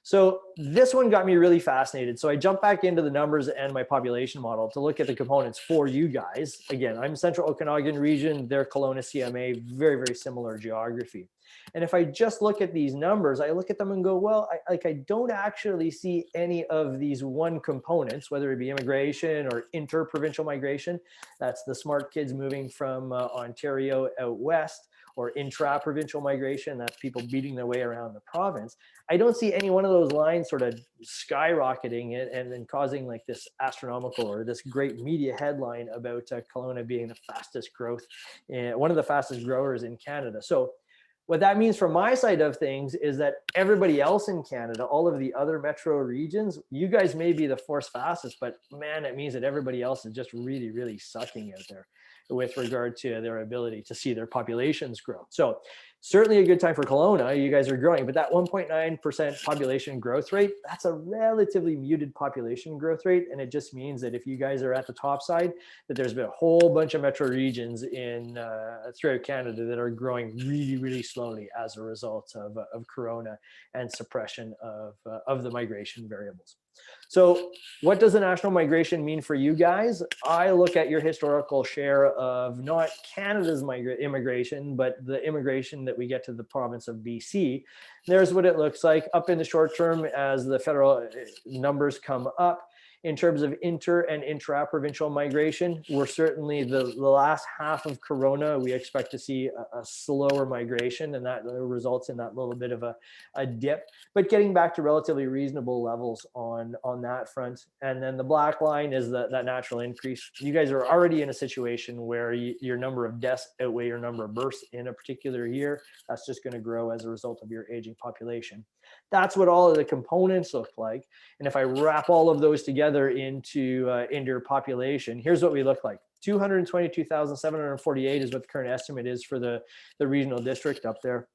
So this one got me really fascinated. So I jumped back into the numbers and my population model to look at the components for you guys. Again, I'm Central Okanagan region, they're Kelowna CMA, very, very similar geography. And if I just look at these numbers, I look at them and go, well, I don't actually see any of these one components, whether it be immigration or inter-provincial migration. That's the smart kids moving from Ontario out west, or intra-provincial migration, that's people beating their way around the province. I don't see any one of those lines sort of skyrocketing it and then causing like this astronomical or this great media headline about Kelowna being the fastest growth, one of the fastest growers in Canada. So what that means from my side of things is that everybody else in Canada, all of the other metro regions, you guys may be the fourth fastest, but man, it means that everybody else is just really, really sucking out there with regard to their ability to see their populations grow. So certainly a good time for Kelowna. You guys are growing, but that 1.9% population growth rate, that's a relatively muted population growth rate. And it just means that if you guys are at the top side, that there's been a whole bunch of metro regions in throughout Canada that are growing really, really slowly as a result of Corona and suppression of the migration variables. So what does the national migration mean for you guys? I look at your historical share of not Canada's immigration, but the immigration that we get to the province of BC. There's what it looks like up in the short term as the federal numbers come up. In terms of inter and intra-provincial migration, we're certainly the last half of Corona, we expect to see a slower migration, and that results in that little bit of a dip, but getting back to relatively reasonable levels on that front. And then the black line is that natural increase. You guys are already in a situation where your number of deaths outweigh your number of births in a particular year. That's just going to grow as a result of your aging population. That's what all of the components look like. And if I wrap all of those together into your population, here's what we look like. 222,748 is what the current estimate is for the regional district up there.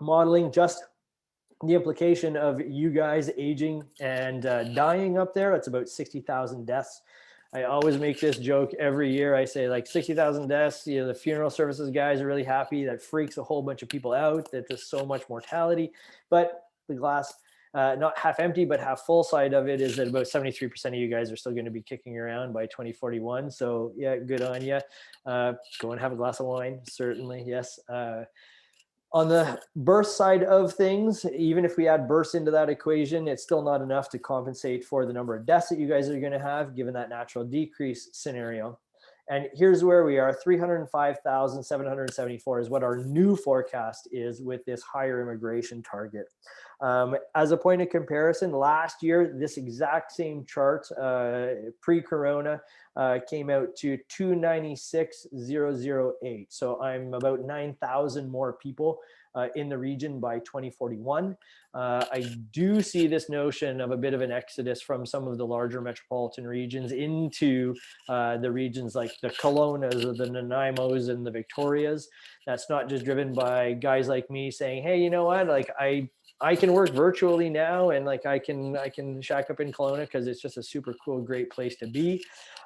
Modeling just the implication of you guys aging and dying up there, it's about 60,000 deaths. I always make this joke every year. I say like 60,000 deaths, you know, the funeral services guys are really happy. That freaks a whole bunch of people out that there's so much mortality. But the glass, not half empty, but half full side of it is that about 73% of you guys are still going to be kicking around by 2041. So yeah, good on you. Go and have a glass of wine, certainly, yes. On the birth side of things, even if we add births into that equation, it's still not enough to compensate for the number of deaths that you guys are going to have, given that natural decrease scenario. And here's where we are. 305,774 is what our new forecast is with this higher immigration target. As a point of comparison, last year, this exact same chart, pre-corona, came out to 296,008. So I'm about 9,000 more people in the region by 2041. I do see this notion of a bit of an exodus from some of the larger metropolitan regions into the regions like the Kelownas or the Nanaimos and the Victorias. That's not just driven by guys like me saying, hey, you know what, like I can work virtually now, and like I can shack up in Kelowna because it's just a super cool, great place to be.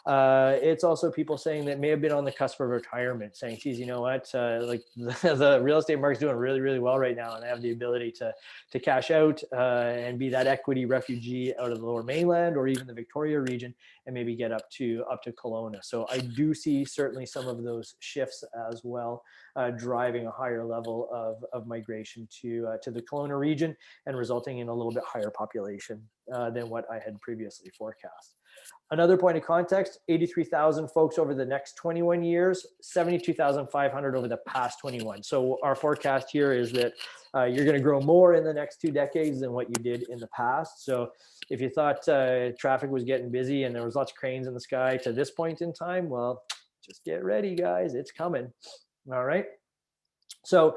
It's also people saying that may have been on the cusp of retirement, saying, geez, you know what, like the real estate market's doing really, really well right now, and I have the ability to cash out and be that equity refugee out of the Lower Mainland or even the Victoria region, and maybe get up to Kelowna. So I do see certainly some of those shifts as well, driving a higher level of migration to the Kelowna region and resulting in a little bit higher population than what I had previously forecast. Another point of context, 83,000 folks over the next 21 years, 72,500 over the past 21. So our forecast here is that you're going to grow more in the next 2 decades than what you did in the past. So if you thought traffic was getting busy and there was lots of cranes in the sky to this point in time, well, just get ready, guys. It's coming. All right. So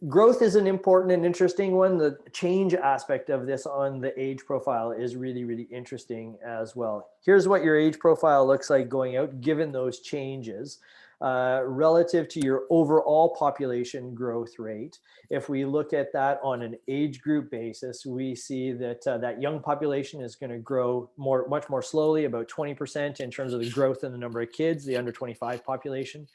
growth is an important and interesting one. The change aspect of this on the age profile is really, really interesting as well. Here's what your age profile looks like going out, given those changes, relative to your overall population growth rate. If we look at that on an age group basis, we see that that young population is going to grow much more slowly, about 20% in terms of the growth in the number of kids, the under 25 population.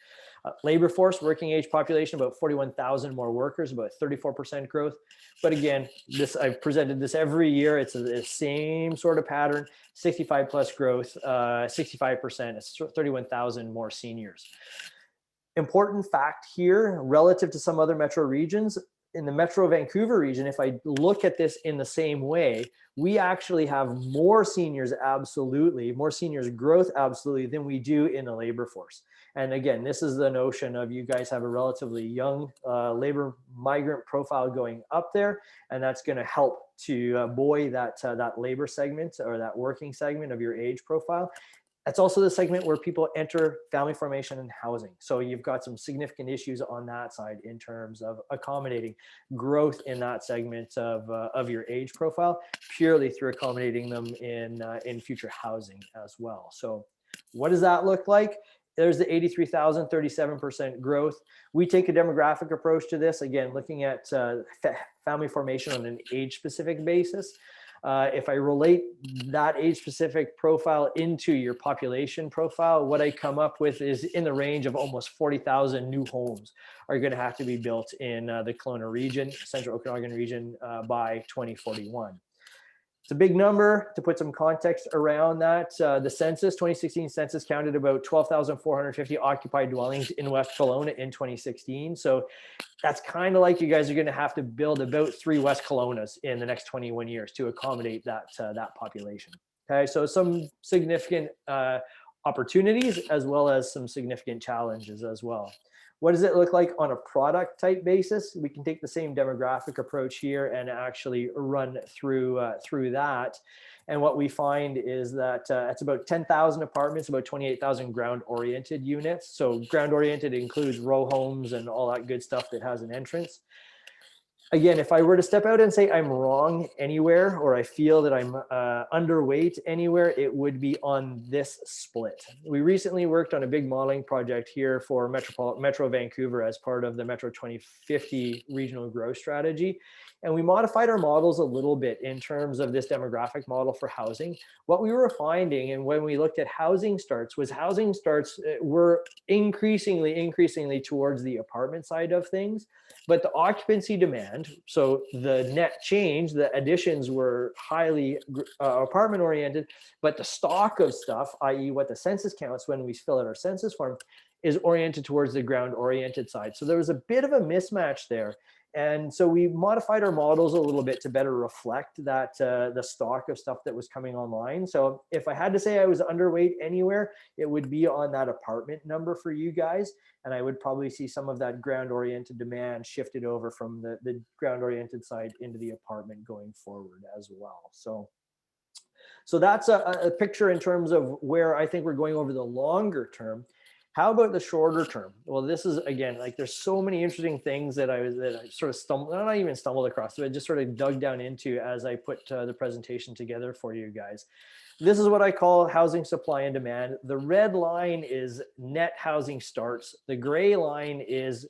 Labor force, working age population, about 41,000 more workers, about 34% growth. But again, I've presented this every year. It's the same sort of pattern, 65 plus growth, 65%, it's 31,000 more seniors. Important fact here, relative to some other metro regions, in the Metro Vancouver region, if I look at this in the same way, we actually have more seniors, absolutely, more seniors growth, absolutely, than we do in the labor force. And again, this is the notion of you guys have a relatively young labor migrant profile going up there, and that's going to help to buoy that labor segment or that working segment of your age profile. That's also the segment where people enter family formation and housing. So you've got some significant issues on that side in terms of accommodating growth in that segment of your age profile, purely through accommodating them in future housing as well. So what does that look like? There's the 83,000, 37% growth. We take a demographic approach to this, again, looking at family formation on an age-specific basis. If I relate that age-specific profile into your population profile, what I come up with is in the range of almost 40,000 new homes are going to have to be built in the Kelowna region, Central Okanagan region by 2041. It's a big number. To put some context around that, the census, 2016 census counted about 12,450 occupied dwellings in West Kelowna in 2016. So that's kind of like you guys are going to have to build about 3 West Kelownas in the next 21 years to accommodate that population. Okay, so some significant opportunities as well as some significant challenges as well. What does it look like on a product type basis? We can take the same demographic approach here and actually run through that. And what we find is that it's about 10,000 apartments, about 28,000 ground-oriented units. So ground-oriented includes row homes and all that good stuff that has an entrance. Again, if I were to step out and say I'm wrong anywhere, or I feel that I'm underweight anywhere, it would be on this split. We recently worked on a big modeling project here for Metro Vancouver as part of the Metro 2050 regional growth strategy. And we modified our models a little bit in terms of this demographic model for housing. What we were finding, and when we looked at housing starts, was housing starts were increasingly towards the apartment side of things. But the occupancy demand, so the net change, the additions were highly apartment oriented, but the stock of stuff, i.e. what the census counts when we fill out our census form, is oriented towards the ground oriented side. So there was a bit of a mismatch there. And so we modified our models a little bit to better reflect that the stock of stuff that was coming online. So if I had to say I was underweight anywhere, it would be on that apartment number for you guys. And I would probably see some of that ground-oriented demand shifted over from the ground-oriented side into the apartment going forward as well. So that's a picture in terms of where I think we're going over the longer term. How about the shorter term? Well, this is, again, like there's so many interesting things that I sort of not even stumbled across, but I just sort of dug down into as I put the presentation together for you guys. This is what I call housing supply and demand. The red line is net housing starts. The gray line is,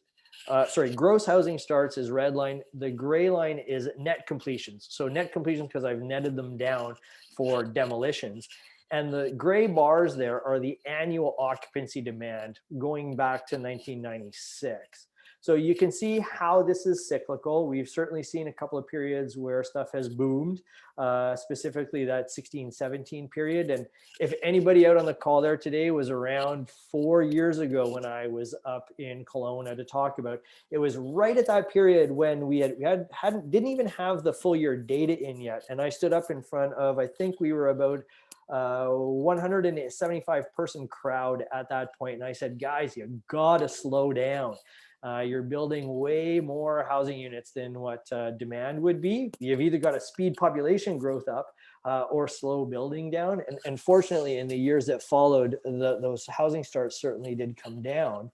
gross housing starts is red line. The gray line is net completions. So net completions because I've netted them down for demolitions. And the gray bars there are the annual occupancy demand going back to 1996. So you can see how this is cyclical. We've certainly seen a couple of periods where stuff has boomed, specifically that 16-17 period. And if anybody out on the call there today was around 4 years ago when I was up in Kelowna to talk about, it was right at that period when we didn't even have the full year data in yet. And I stood up in front of, I think we were about 175 person crowd at that point. And I said, guys, you gotta slow down. You're building way more housing units than what demand would be. You've either got to speed population growth up or slow building down. And fortunately, in the years that followed, those housing starts certainly did come down.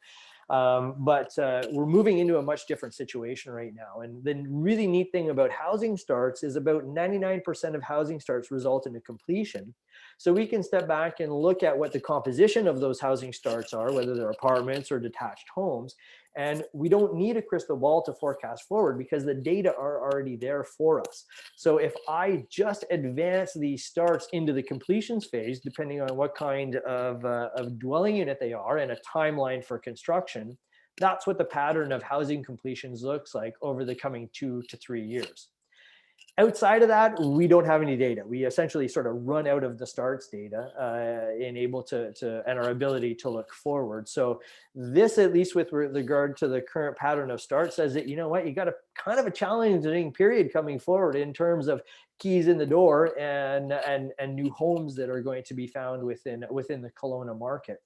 But we're moving into a much different situation right now. And the really neat thing about housing starts is about 99% of housing starts result in a completion. So we can step back and look at what the composition of those housing starts are, whether they're apartments or detached homes. And we don't need a crystal ball to forecast forward because the data are already there for us. So if I just advance these starts into the completions phase, depending on what kind of dwelling unit they are and a timeline for construction, that's what the pattern of housing completions looks like over the coming 2 to 3 years. Outside of that, we don't have any data. We essentially sort of run out of the starts data and our ability to look forward. So this, at least with regard to the current pattern of starts, says that, you know what, you got a kind of a challenging period coming forward in terms of keys in the door and new homes that are going to be found within the Kelowna market.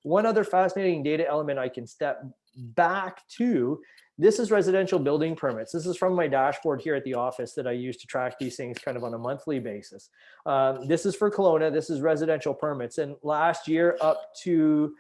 One other fascinating data element I can step back to, this is residential building permits. This is from my dashboard here at the office that I use to track these things kind of on a monthly basis. This is for Kelowna. This is residential permits. And last year up to,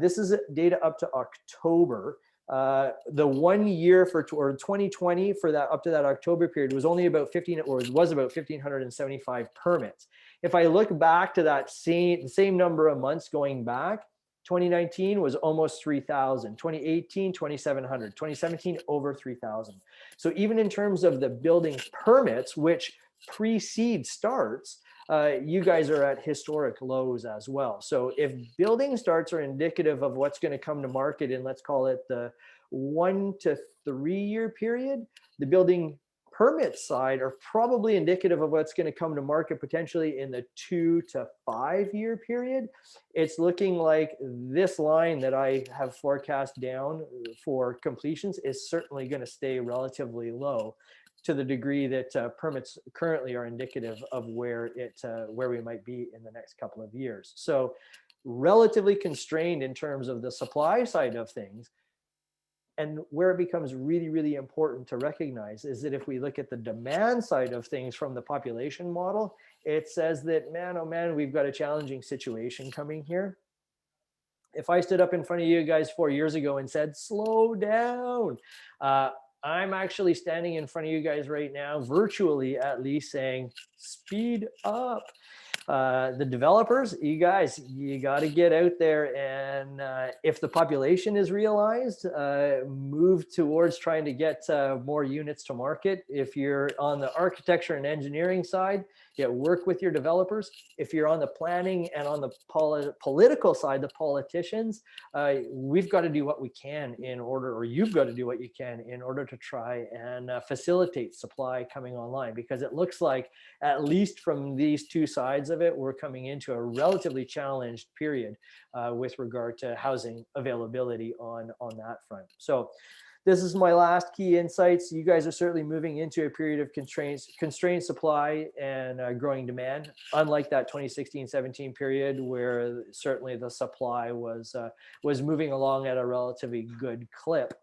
this is data up to October. The 1 year for 2020 for that up to that October period was only about 1,575 permits. If I look back to that same number of months going back, 2019 was almost 3,000, 2018, 2,700, 2017, over 3,000. So even in terms of the building permits, which precede starts, you guys are at historic lows as well. So if building starts are indicative of what's going to come to market in, let's call it the 1 to 3 year period, the building permit side are probably indicative of what's going to come to market potentially in the 2 to 5 year period. It's looking like this line that I have forecast down for completions is certainly going to stay relatively low, to the degree that permits currently are indicative of where we might be in the next couple of years. So relatively constrained in terms of the supply side of things. And where it becomes really, really important to recognize is that if we look at the demand side of things from the population model, it says that, man, oh man, we've got a challenging situation coming here. If I stood up in front of you guys 4 years ago and said, slow down, I'm actually standing in front of you guys right now, virtually at least, saying, speed up. The developers, you guys, you got to get out there and if the population is realized, move towards trying to get more units to market. If you're on the architecture and engineering side, work with your developers. If you're on the planning and on the political side, the politicians, we've got to do what we can in order, or you've got to do what you can in order to try and facilitate supply coming online, because it looks like, at least from these two sides of it, we're coming into a relatively challenged period with regard to housing availability on that front. So this is my last key insights. You guys are certainly moving into a period of constrained supply and growing demand, unlike that 2016-17 period where certainly the supply was moving along at a relatively good clip.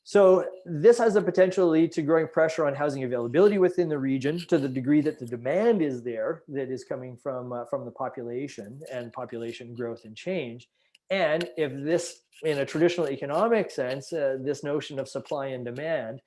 So this has the potential to lead to growing pressure on housing availability within the region to the degree that the demand is there, that is coming from the population and population growth and change. And if this, in a traditional economic sense, this notion of supply and demand,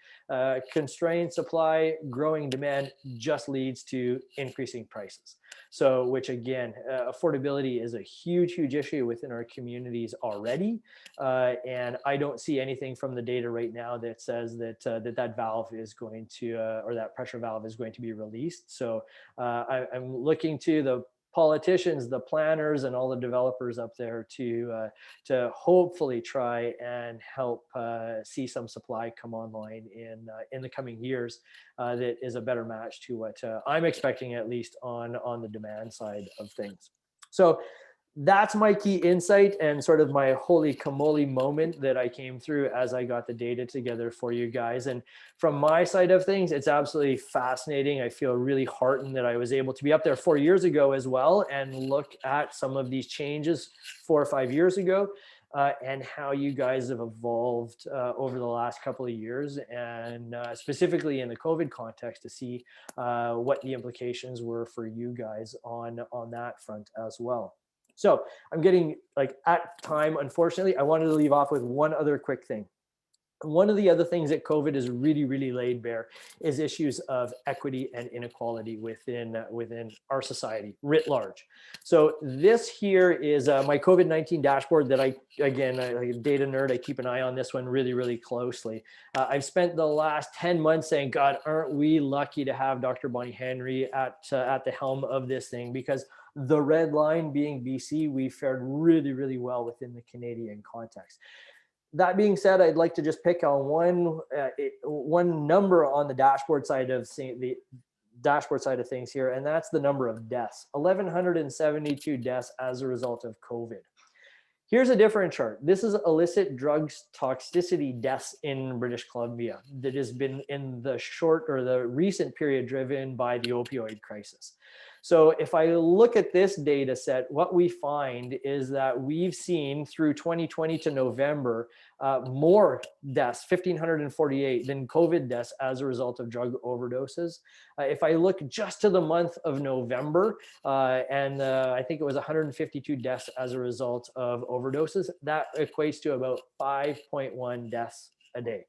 constrained supply, growing demand just leads to increasing prices. So, which again, affordability is a huge, huge issue within our communities already. And I don't see anything from the data right now that says that that valve is going to, or that pressure valve is going to be released. So I'm looking to the politicians, the planners, and all the developers up there to hopefully try and help see some supply come online in the coming years that is a better match to what I'm expecting, at least on the demand side of things. So that's my key insight and sort of my holy camoli moment that I came through as I got the data together for you guys. And from my side of things, it's absolutely fascinating. I feel really heartened that I was able to be up there 4 years ago as well and look at some of these changes 4 or 5 years ago and how you guys have evolved over the last couple of years, and specifically in the COVID context, to see what the implications were for you guys on that front as well. So I'm getting like at time, unfortunately. I wanted to leave off with one other quick thing. One of the other things that COVID has really, really laid bare is issues of equity and inequality within our society writ large. So this here is my COVID-19 dashboard that like a data nerd, I keep an eye on this one really, really closely. I've spent the last 10 months saying, God, aren't we lucky to have Dr. Bonnie Henry at the helm of this thing? Because the red line being BC, we fared really, really well within the Canadian context. That being said, I'd like to just pick on one number on the dashboard side of things here, and that's the number of deaths. 1,172 deaths as a result of COVID. Here's a different chart. This is illicit drugs toxicity deaths in British Columbia that has been in the recent period driven by the opioid crisis. So if I look at this data set, what we find is that we've seen through 2020 to November, more deaths, 1,548, than COVID deaths as a result of drug overdoses. If I look just to the month of November, I think it was 152 deaths as a result of overdoses, that equates to about 5.1 deaths a day.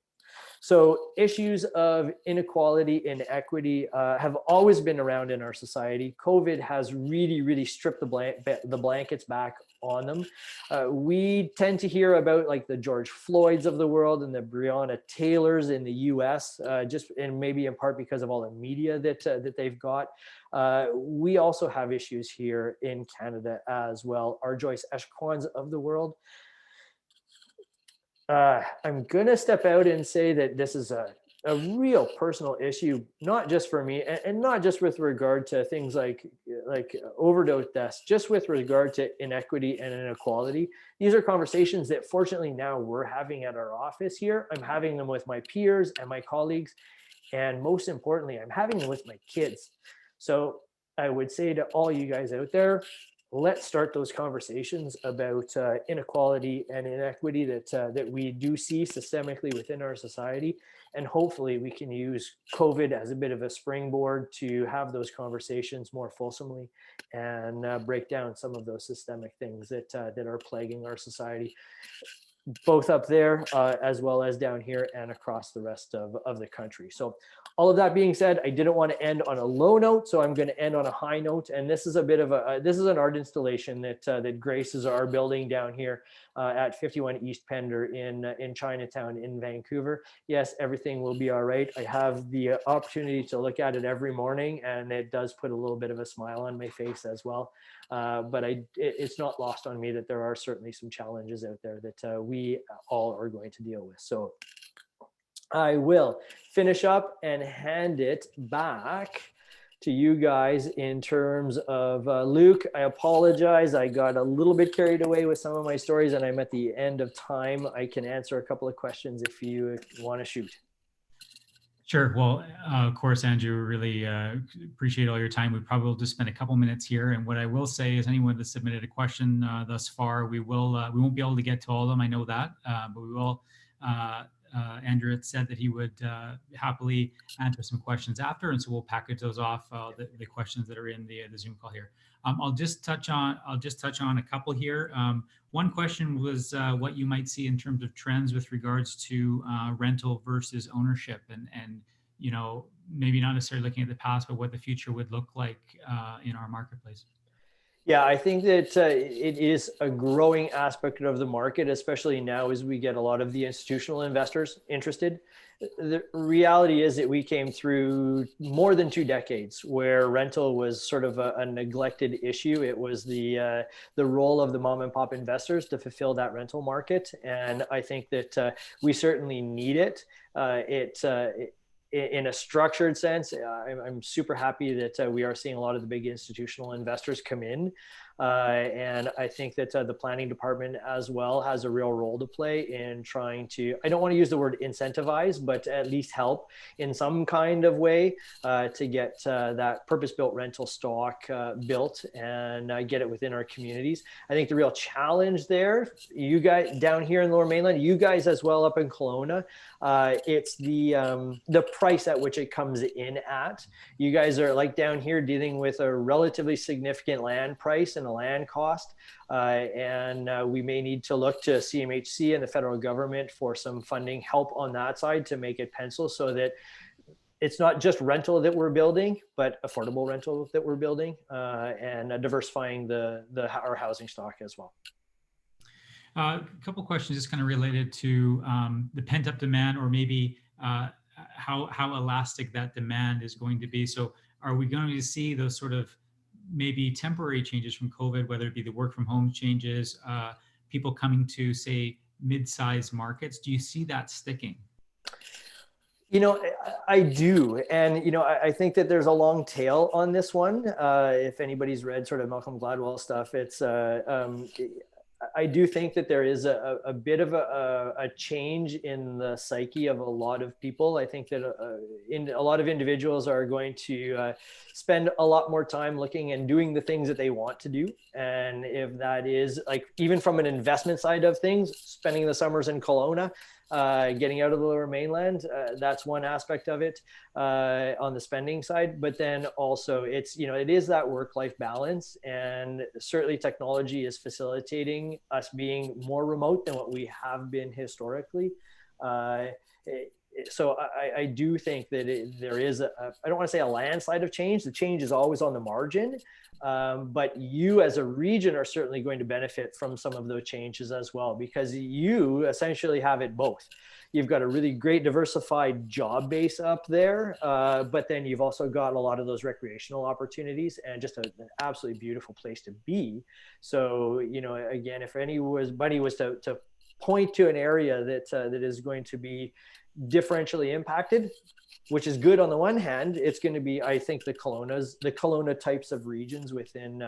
So issues of inequality and equity have always been around in our society. COVID has really, really stripped the blankets back on them. We tend to hear about like the George Floyds of the world and the Breonna Taylors in the US, and maybe in part because of all the media that they've got. We also have issues here in Canada as well. Our Joyce Eschquans of the world. I'm going to step out and say that this is a real personal issue, not just for me, and not just with regard to things like overdose deaths, just with regard to inequity and inequality. These are conversations that fortunately now we're having at our office here. I'm having them with my peers and my colleagues, and most importantly, I'm having them with my kids. So I would say to all you guys out there, let's start those conversations about inequality and inequity that we do see systemically within our society. And hopefully we can use COVID as a bit of a springboard to have those conversations more fulsomely and break down some of those systemic things that are plaguing our society, both up there as well as down here and across the rest of the country. So all of that being said, I didn't want to end on a low note, so I'm going to end on a high note. And this is a bit of this is an art installation that graces our building down here at 51 East Pender in Chinatown in Vancouver. Yes, everything will be all right. I have the opportunity to look at it every morning, and it does put a little bit of a smile on my face as well. But it's not lost on me that there are certainly some challenges out there that we all are going to deal with. So I will finish up and hand it back to you guys in terms of Luke. I apologize. I got a little bit carried away with some of my stories, and I'm at the end of time. I can answer a couple of questions if you want to shoot. Sure. Well, of course, Andrew, really appreciate all your time. We probably will just spend a couple minutes here. And what I will say is anyone that submitted a question thus far, we won't be able to get to all of them. I know that, but we will. Andrew had said that he would happily answer some questions after. And so we'll package those off, the questions that are in the Zoom call here. I'll just touch on a couple here. One question was what you might see in terms of trends with regards to rental versus ownership, and you know, maybe not necessarily looking at the past, but what the future would look like in our marketplace. Yeah, I think that it is a growing aspect of the market, especially now as we get a lot of the institutional investors interested. The reality is that we came through more than 2 decades where rental was sort of a neglected issue. It was the role of the mom and pop investors to fulfill that rental market, and I think that we certainly need it. In a structured sense, I'm super happy that we are seeing a lot of the big institutional investors come in. And I think that the planning department as well has a real role to play in trying to, I don't want to use the word incentivize, but at least help in some kind of way to get that purpose-built rental stock built and get it within our communities. I think the real challenge there, you guys down here in Lower Mainland, you guys as well up in Kelowna, it's the price at which it comes in at. You guys are like down here dealing with a relatively significant land price and a land cost. And we may need to look to CMHC and the federal government for some funding help on that side to make it pencil so that it's not just rental that we're building, but affordable rental that we're building and diversifying our housing stock as well. A couple of questions just kind of related to the pent-up demand, or maybe how elastic that demand is going to be. So are we going to see those sort of maybe temporary changes from COVID, whether it be the work from home changes, people coming to, say, mid-sized markets? Do you see that sticking? You know, I do. And, you know, I think that there's a long tail on this one. If anybody's read sort of Malcolm Gladwell stuff, it's I do think that there is a bit of a change in the psyche of a lot of people. I think that a lot of individuals are going to spend a lot more time looking and doing the things that they want to do. And if that is like, even from an investment side of things, spending the summers in Kelowna, getting out of the Lower Mainland, that's one aspect of it on the spending side. But then also it's, you know, it is that work-life balance, and certainly technology is facilitating us being more remote than what we have been historically. So I do think that there is I don't want to say a landslide of change. The change is always on the margin. But you as a region are certainly going to benefit from some of those changes as well, because you essentially have it both. You've got a really great diversified job base up there, but then you've also got a lot of those recreational opportunities and just an absolutely beautiful place to be. So, you know, again, if anybody was to point to an area that is going to be differentially impacted, which is good on the one hand, it's going to be, I think, the Kelowna types of regions within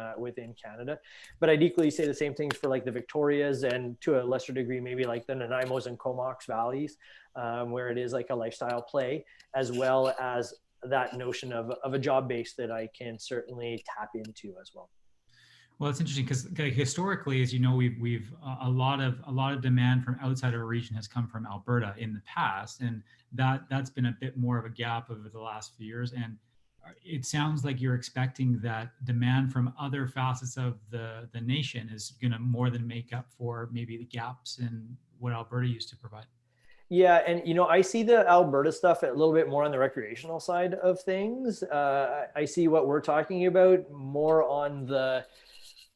Canada. But I'd equally say the same things for like the Victorias, and to a lesser degree, maybe like the Nanaimos and Comox valleys, where it is like a lifestyle play, as well as that notion of a job base that I can certainly tap into as well. Well, it's interesting because historically, as you know, we've a lot of demand from outside of our region has come from Alberta in the past, and that's been a bit more of a gap over the last few years. And it sounds like you're expecting that demand from other facets of the nation is going to more than make up for maybe the gaps in what Alberta used to provide. Yeah, and you know, I see the Alberta stuff a little bit more on the recreational side of things. I see what we're talking about more on the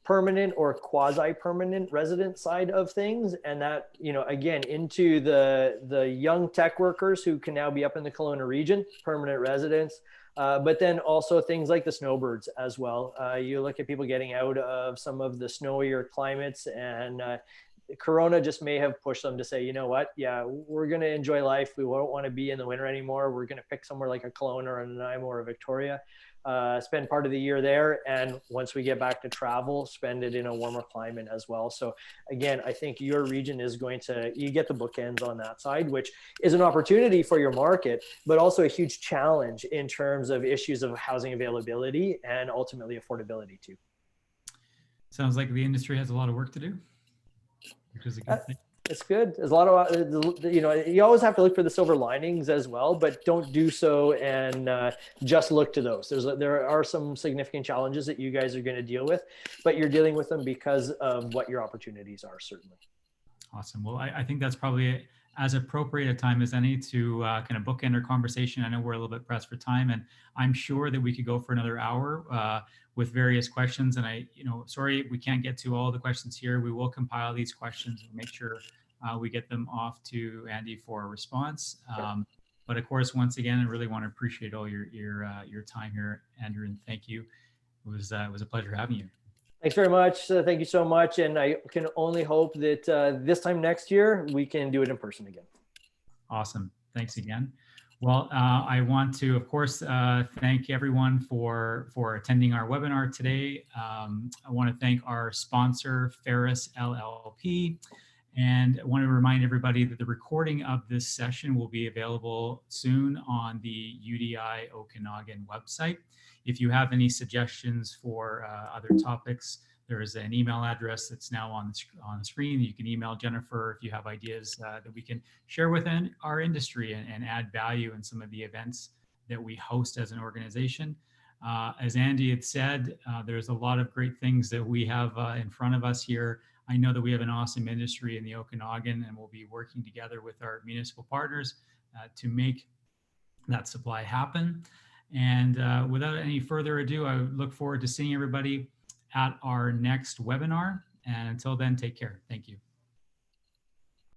permanent or quasi-permanent resident side of things, and that, you know, again, into the young tech workers who can now be up in the Kelowna region, permanent residents, but then also things like the snowbirds as well. You look at people getting out of some of the snowier climates, and Corona just may have pushed them to say, you know what, yeah, we're going to enjoy life. We won't want to be in the winter anymore. We're going to pick somewhere like a Kelowna or a Nanaimo or a Victoria. spend part of the year there. And once we get back to travel, spend it in a warmer climate as well. So again, I think your region is going to, you get the bookends on that side, which is an opportunity for your market, but also a huge challenge in terms of issues of housing availability and ultimately affordability too. Sounds like the industry has a lot of work to do, which is a good thing. It's good. There's a lot of, you know, you always have to look for the silver linings as well, but don't do so and just look to those. There are some significant challenges that you guys are going to deal with, but you're dealing with them because of what your opportunities are, certainly. Awesome. Well, I think that's probably as appropriate a time as any to kind of bookend our conversation. I know we're a little bit pressed for time, and I'm sure that we could go for another hour with various questions. And sorry, we can't get to all the questions here. We will compile these questions and make sure we get them off to Andy for a response. But of course, once again, I really want to appreciate all your time here, Andrew, and thank you. It was a pleasure having you. Thanks very much. Thank you so much. And I can only hope that this time next year, we can do it in person again. Awesome. Thanks again. Well, I want to, of course, thank everyone for attending our webinar today. I want to thank our sponsor, Ferris Llp. And I want to remind everybody that the recording of this session will be available soon on the UDI Okanagan website. If you have any suggestions for other topics, there is an email address that's now on the screen. You can email Jennifer if you have ideas that we can share within our industry and add value in some of the events that we host as an organization. As Andy had said, there's a lot of great things that we have in front of us here. I know that we have an awesome industry in the Okanagan, and we'll be working together with our municipal partners to make that supply happen. And without any further ado, I look forward to seeing everybody at our next webinar. And until then, take care. Thank you.